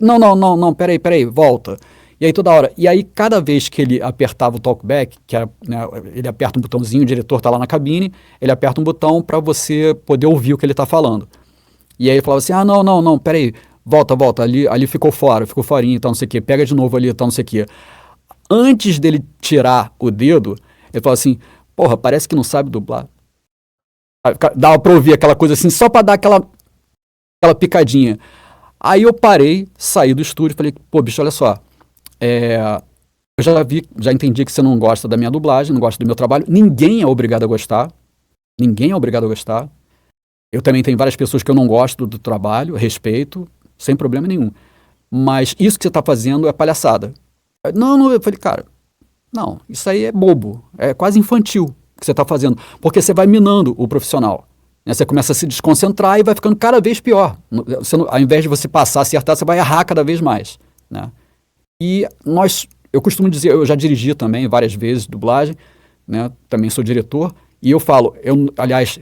peraí, volta. E aí toda hora. E aí cada vez que ele apertava o talkback, que era, né, ele aperta um botãozinho, o diretor está lá na cabine, ele aperta um botão para você poder ouvir o que ele está falando. E aí ele falava assim, peraí, volta, ali ficou forinha, então não sei o quê, pega de novo ali, então não sei o quê. Antes dele tirar o dedo, ele falava assim, porra, parece que não sabe dublar. Dava pra ouvir aquela coisa assim, só pra dar aquela picadinha. Aí eu parei, saí do estúdio e falei, pô, bicho, olha só, eu já entendi que você não gosta da minha dublagem, não gosta do meu trabalho, ninguém é obrigado a gostar, eu também tenho várias pessoas que eu não gosto do trabalho, respeito, sem problema nenhum, mas isso que você tá fazendo é palhaçada. Eu falei, cara, não, isso aí é bobo, é quase infantil o que você está fazendo, porque você vai minando o profissional. Né? Você começa a se desconcentrar e vai ficando cada vez pior. Ao invés de você passar, acertar, você vai errar cada vez mais. Né? E eu costumo dizer, eu já dirigi também várias vezes dublagem, né? Também sou diretor, e eu falo, aliás,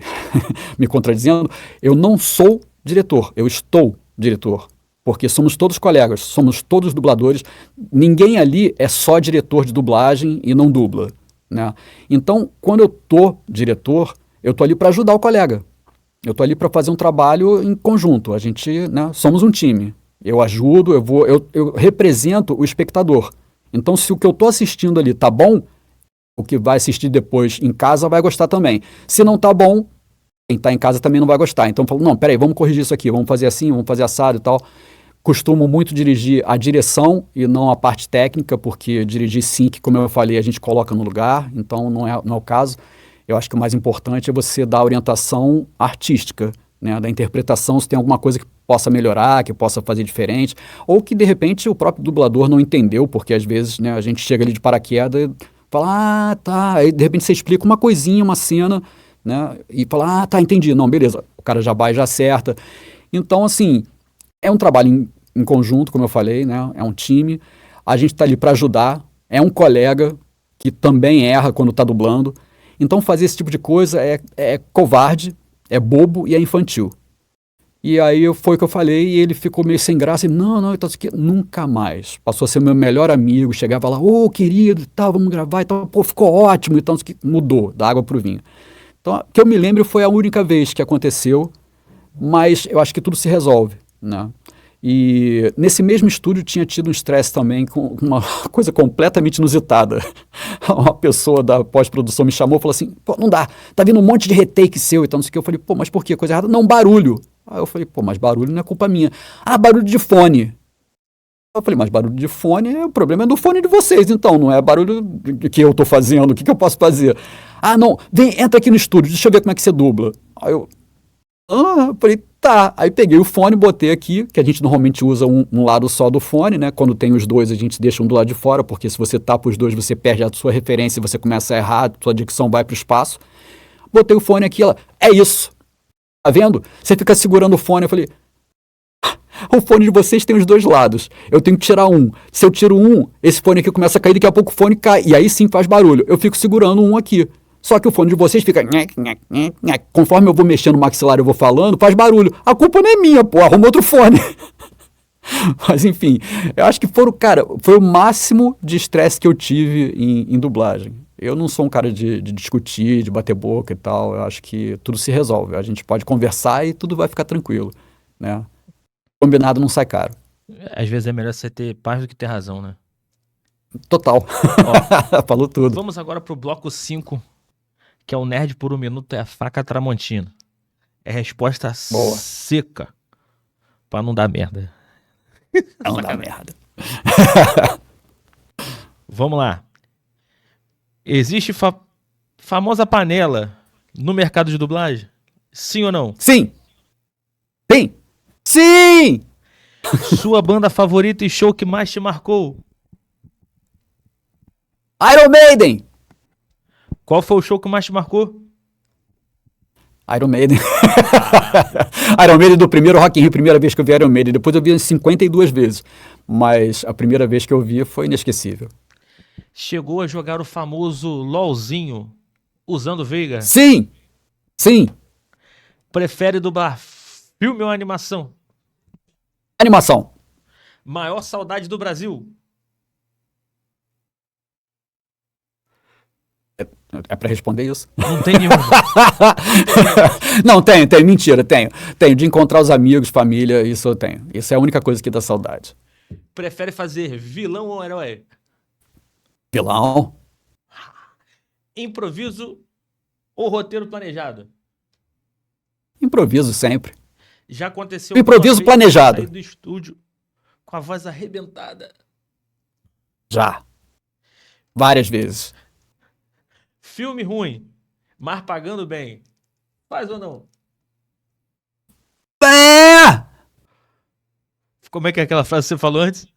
me contradizendo, eu não sou diretor, eu estou diretor. Porque somos todos colegas, somos todos dubladores, ninguém ali é só diretor de dublagem e não dubla. Né? Então, quando eu tô diretor, eu tô ali para ajudar o colega. Eu tô ali para fazer um trabalho em conjunto. A gente, né, somos um time. Eu ajudo, eu represento o espectador. Então, se o que eu tô assistindo ali tá bom, o que vai assistir depois em casa vai gostar também. Se não tá bom, quem tá em casa também não vai gostar. Então, eu falo, não, peraí, vamos corrigir isso aqui, vamos fazer assim, vamos fazer assado e tal. Costumo muito dirigir a direção e não a parte técnica, porque dirigir sync, como eu falei, a gente coloca no lugar, então não é o caso. Eu acho que o mais importante é você dar a orientação artística, né, da interpretação, se tem alguma coisa que possa melhorar, que possa fazer diferente, ou que de repente o próprio dublador não entendeu, porque às vezes, né, a gente chega ali de paraquedas e fala, tá, aí de repente você explica uma coisinha, uma cena, né, e fala, tá, entendi, não, beleza, o cara já vai e já acerta. Então, assim, é um trabalho em conjunto, como eu falei, né? É um time. A gente está ali para ajudar. É um colega que também erra quando está dublando. Então, fazer esse tipo de coisa é covarde, é bobo e é infantil. E aí foi o que eu falei e ele ficou meio sem graça. E, não, então, nunca mais. Passou a ser meu melhor amigo. Chegava lá, querido, e tal, vamos gravar e tal. Pô, ficou ótimo. Então, mudou da água para o vinho. Então, que eu me lembro foi a única vez que aconteceu, mas eu acho que tudo se resolve. Né? E nesse mesmo estúdio tinha tido um estresse também com uma coisa completamente inusitada. Uma pessoa da pós-produção me chamou e falou assim, pô, não dá, tá vindo um monte de retake seu e tal, não sei o que. Eu falei, pô, mas por quê? Coisa errada? Não, barulho. Aí eu falei, pô, mas barulho não é culpa minha. Ah, barulho de fone. Eu falei, mas barulho de fone, o problema é do fone de vocês, então, não é barulho que eu tô fazendo, o que eu posso fazer? Ah, não, vem, entra aqui no estúdio, deixa eu ver como é que você dubla. Aí eu falei, tá. Aí peguei o fone, botei aqui, que a gente normalmente usa um lado só do fone, né? Quando tem os dois, a gente deixa um do lado de fora, porque se você tapa os dois, você perde a sua referência e você começa a errar, a sua dicção vai pro espaço. Botei o fone aqui, ela, é isso. Tá vendo? Você fica segurando o fone, eu falei, o fone de vocês tem os dois lados. Eu tenho que tirar um. Se eu tiro um, esse fone aqui começa a cair, daqui a pouco o fone cai. E aí sim faz barulho. Eu fico segurando um aqui. Só que o fone de vocês fica... Conforme eu vou mexendo no maxilar e eu vou falando, faz barulho. A culpa não é minha, pô. Arruma outro fone. Mas, enfim. Eu acho que foi o máximo de estresse que eu tive em dublagem. Eu não sou um cara de discutir, de bater boca e tal. Eu acho que tudo se resolve. A gente pode conversar e tudo vai ficar tranquilo, né? Combinado não sai caro. Às vezes é melhor você ter paz do que ter razão, né? Total. Falou tudo. Vamos agora pro bloco 5, que é o Nerd por um Minuto é a faca Tramontina. É resposta Boa. seca, pra não dar merda. Não dá merda. Vamos lá. Existe famosa panela no mercado de dublagem? Sim ou não? Sim! Sim! Sim! Sua banda favorita e show que mais te marcou? Iron Maiden! Qual foi o show que mais te marcou? Iron Maiden. Iron Maiden do primeiro Rock in Rio, primeira vez que eu vi Iron Maiden. Depois eu vi 52 vezes. Mas a primeira vez que eu vi foi inesquecível. Chegou a jogar o famoso LOLzinho usando Veiga? Sim! Sim! Prefere dublar filme ou animação? Animação. Maior saudade do Brasil? É pra responder isso? Não tem nenhuma. Não, tenho. Mentira, tenho. Tenho de encontrar os amigos, família, isso eu tenho. Isso é a única coisa que dá saudade. Prefere fazer vilão ou herói? Vilão. Improviso ou roteiro planejado? Improviso sempre. Já aconteceu Improviso alguma vez planejado. sair do estúdio com a voz arrebentada? Já. Várias vezes. Filme ruim, mas pagando bem. Faz ou não? É! Como é que é aquela frase que você falou antes?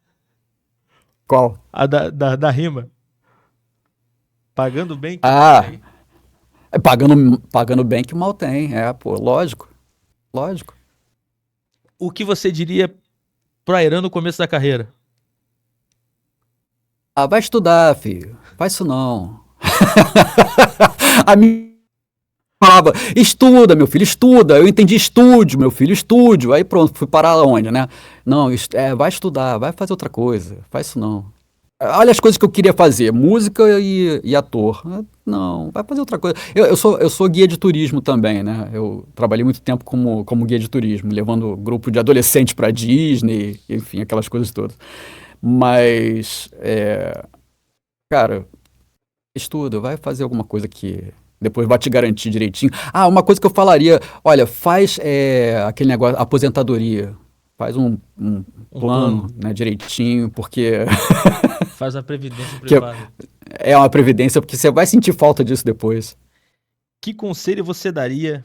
Qual? A da rima. Pagando bem. Ah. Bem. Pagando bem que mal tem. É, pô, lógico. Lógico. O que você diria pro Airan no começo da carreira? Ah, vai estudar, filho. Faz isso não. A minha falava, estuda, meu filho, estuda. Eu entendi estúdio, meu filho, estúdio. Aí pronto, fui parar onde, né? Não, vai estudar, vai fazer outra coisa. Faz isso não. Olha as coisas que eu queria fazer, música e ator. Não, vai fazer outra coisa. Eu sou guia de turismo também, né? Eu trabalhei muito tempo como guia de turismo, levando grupo de adolescentes para Disney, enfim, aquelas coisas todas. Mas, cara, estuda, vai fazer alguma coisa que depois vai te garantir direitinho. Ah, uma coisa que eu falaria, olha, faz aquele negócio, aposentadoria. Faz um plano, né, direitinho, porque Faz a previdência Que eu- privada. é uma previdência, porque você vai sentir falta disso depois. Que conselho você daria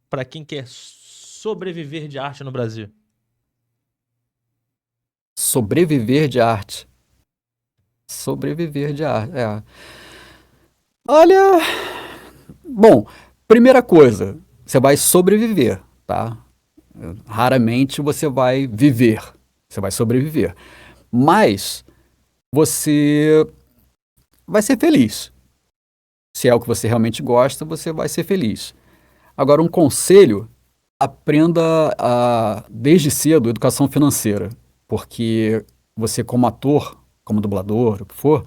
para quem quer sobreviver de arte no Brasil? Sobreviver de arte. Sobreviver de arte, Olha, bom, primeira coisa, você vai sobreviver, tá? Raramente você vai viver, você vai sobreviver. Mas você vai ser feliz. Se é o que você realmente gosta, você vai ser feliz. Agora, um conselho, aprenda desde cedo educação financeira, porque você como ator, como dublador, o que for,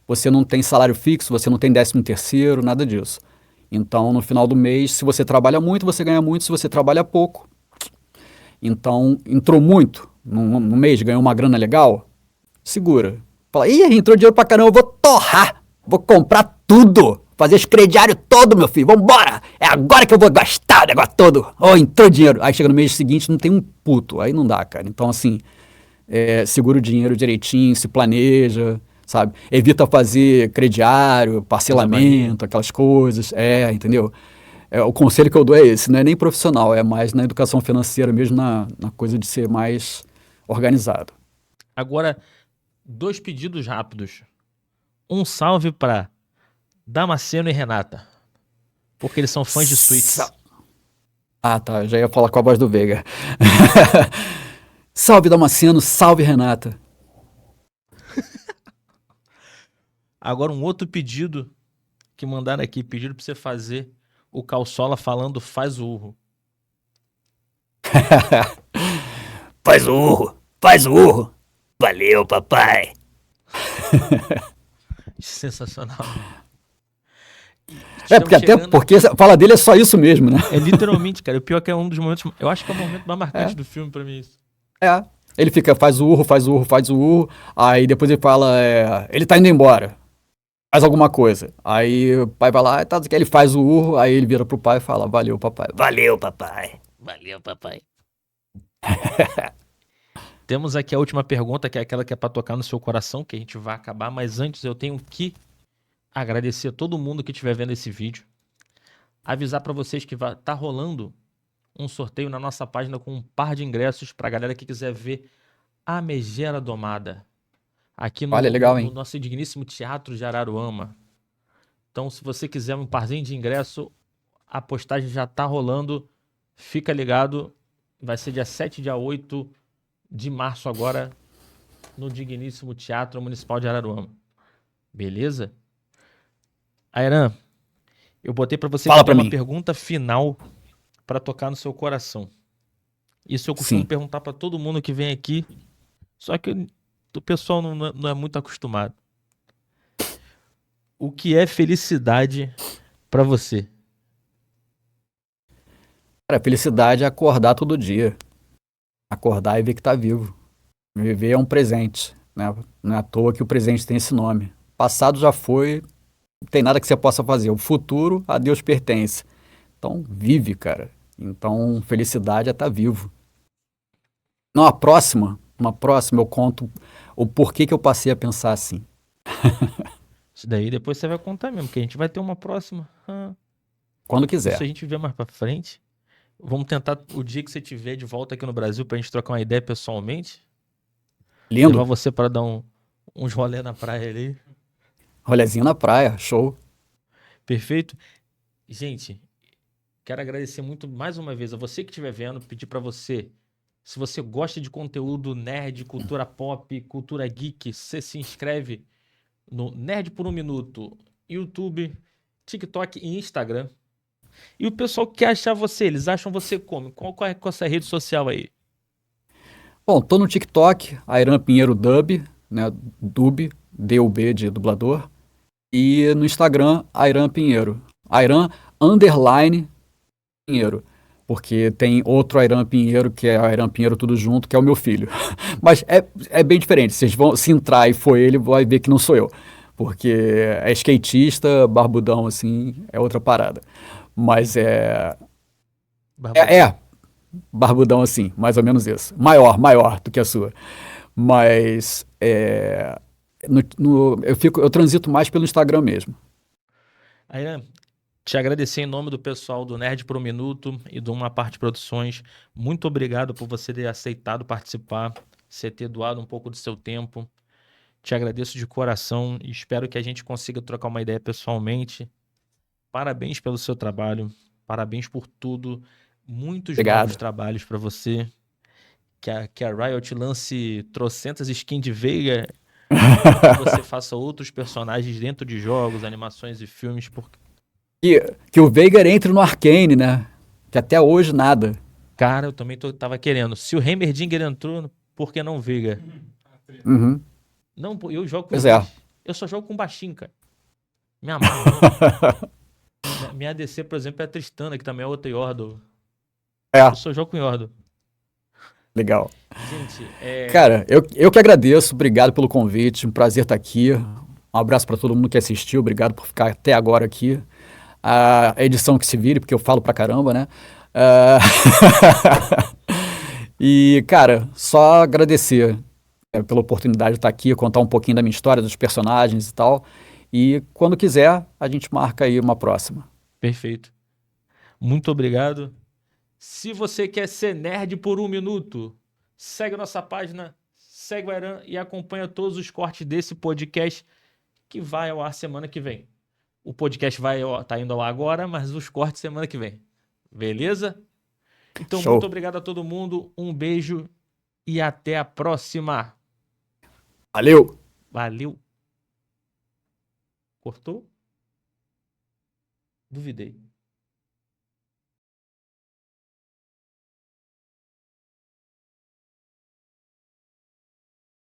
você não tem salário fixo, você não tem 13º, nada disso. Então, no final do mês, se você trabalha muito, você ganha muito, se você trabalha pouco. Então, entrou muito no mês, ganhou uma grana legal, segura. Fala, ih, entrou dinheiro pra caramba, eu vou torrar, vou comprar tudo, fazer esse crediário todo, meu filho, vambora, é agora que eu vou gastar o negócio todo. Oh, entrou dinheiro. Aí chega no mês seguinte, não tem um puto, aí não dá, cara. Então, assim, segura o dinheiro direitinho, se planeja, sabe? Evita fazer crediário, parcelamento, aquelas coisas, entendeu? O conselho que eu dou é esse, não é nem profissional, é mais na educação financeira mesmo, na coisa de ser mais organizado. Agora, 2 pedidos rápidos. Um salve para Damasceno e Renata, porque eles são fãs de Suítes. Ah, tá, já ia falar com a voz do Veiga. Salve Damasceno, salve Renata. Agora um outro pedido que mandaram aqui, pediram pra você fazer o Calçola falando faz o urro. Faz o urro, faz o urro. Valeu, papai. Sensacional. Porque a fala dele é só isso mesmo, né? É literalmente, cara. O pior é que é um dos momentos. Eu acho que é o momento mais marcante do filme pra mim. Isso. É. Ele fica, faz o urro, faz o urro, faz o urro. Aí depois ele fala, ele tá indo embora. Faz alguma coisa. Aí o pai vai lá, tá, ele faz o urro, aí ele vira pro pai e fala, valeu, papai. Valeu, papai. Valeu, papai. Temos aqui a última pergunta, que é aquela que é para tocar no seu coração, que a gente vai acabar, mas antes eu tenho que agradecer a todo mundo que estiver vendo esse vídeo. Avisar para vocês que tá rolando um sorteio na nossa página com um par de ingressos para a galera que quiser ver A Megera Domada, aqui Olha, legal, no hein? nosso digníssimo Teatro de Araruama. Então, se você quiser um parzinho de ingresso, a postagem já tá rolando. Fica ligado. Vai ser dia 7 e dia 8 de março agora, no digníssimo Teatro Municipal de Araruama. Beleza? Airan, eu botei para você Fala fazer pra uma mim. pergunta final para tocar no seu coração. Isso eu costumo Sim. perguntar para todo mundo que vem aqui, só que o pessoal não é muito acostumado. O que é felicidade para você? Cara, felicidade é acordar todo dia. Acordar e ver que tá vivo. Viver é um presente, né? Não é à toa que o presente tem esse nome. Passado já foi, não tem nada que você possa fazer. O futuro, a Deus pertence. Então, vive, cara. Então, felicidade é estar vivo. Não, uma próxima eu conto o porquê que eu passei a pensar assim. Isso daí depois você vai contar mesmo, que a gente vai ter uma próxima. Quando Isso quiser. a gente vê mais pra frente. Vamos tentar o dia que você tiver de volta aqui no Brasil pra gente trocar uma ideia pessoalmente. Levar Lindo. você para dar uns rolê na praia ali. Rolezinho na praia, show. Perfeito? Gente, quero agradecer muito mais uma vez a você que estiver vendo, pedir para você, se você gosta de conteúdo nerd, cultura pop, cultura geek, você se inscreve no Nerd por um Minuto, YouTube, TikTok e Instagram. E o pessoal que quer achar você, eles acham você como? Qual é a sua rede social aí? Bom, tô no TikTok, Airan Pinheiro Dub, né? Dub, D-U-B de dublador. E no Instagram, Airan Pinheiro. Airan underline Pinheiro. Porque tem outro Airan Pinheiro, que é Airan Pinheiro tudo junto, que é o meu filho. Mas é bem diferente. Vocês vão se entrar e for ele, vai ver que não sou eu. Porque é skatista, barbudão, assim, é outra parada. Mas Barbudão. é barbudão assim, mais ou menos isso. Maior do que a sua. Mas eu transito mais pelo Instagram mesmo. Aí, te agradecer em nome do pessoal do Nerd por um Minuto e do Uma Parte Produções. Muito obrigado por você ter aceitado participar, você ter doado um pouco do seu tempo. Te agradeço de coração e espero que a gente consiga trocar uma ideia pessoalmente. Parabéns pelo seu trabalho, parabéns por tudo. Muitos novos Obrigado. trabalhos para você. Que a Riot lance trocentas skins de Veiga e que você faça outros personagens dentro de jogos, animações e filmes, porque Que o Veigar entre no Arcane, né? Que até hoje nada. cara, eu também tava querendo. Se o Heimerdinger entrou, por que não Veiga? Uhum. Não, pô, eu jogo com os Pois é. dois. Eu só jogo com baixinho, cara. Me amarro mesmo. Minha ADC, por exemplo, é a Tristana, que também é outra Yordle. Eu É, só jogo com Yordle. legal. Gente, Cara, eu que agradeço. Obrigado pelo convite. Um prazer estar aqui. Um abraço para todo mundo que assistiu. Obrigado por ficar até agora aqui. A edição que se vire, porque eu falo pra caramba, né? Ah, E, cara, só agradecer pela oportunidade de estar aqui, contar um pouquinho da minha história, dos personagens e tal. E quando quiser, a gente marca aí uma próxima. perfeito. Muito obrigado. Se você quer ser nerd por um minuto, segue a nossa página, segue o Airan e acompanha todos os cortes desse podcast que vai ao ar semana que vem. O podcast tá indo ao ar agora, mas os cortes semana que vem. Beleza? Então, muito Show. obrigado a todo mundo, um beijo e até a próxima. Valeu! Valeu. Cortou? Duvidei.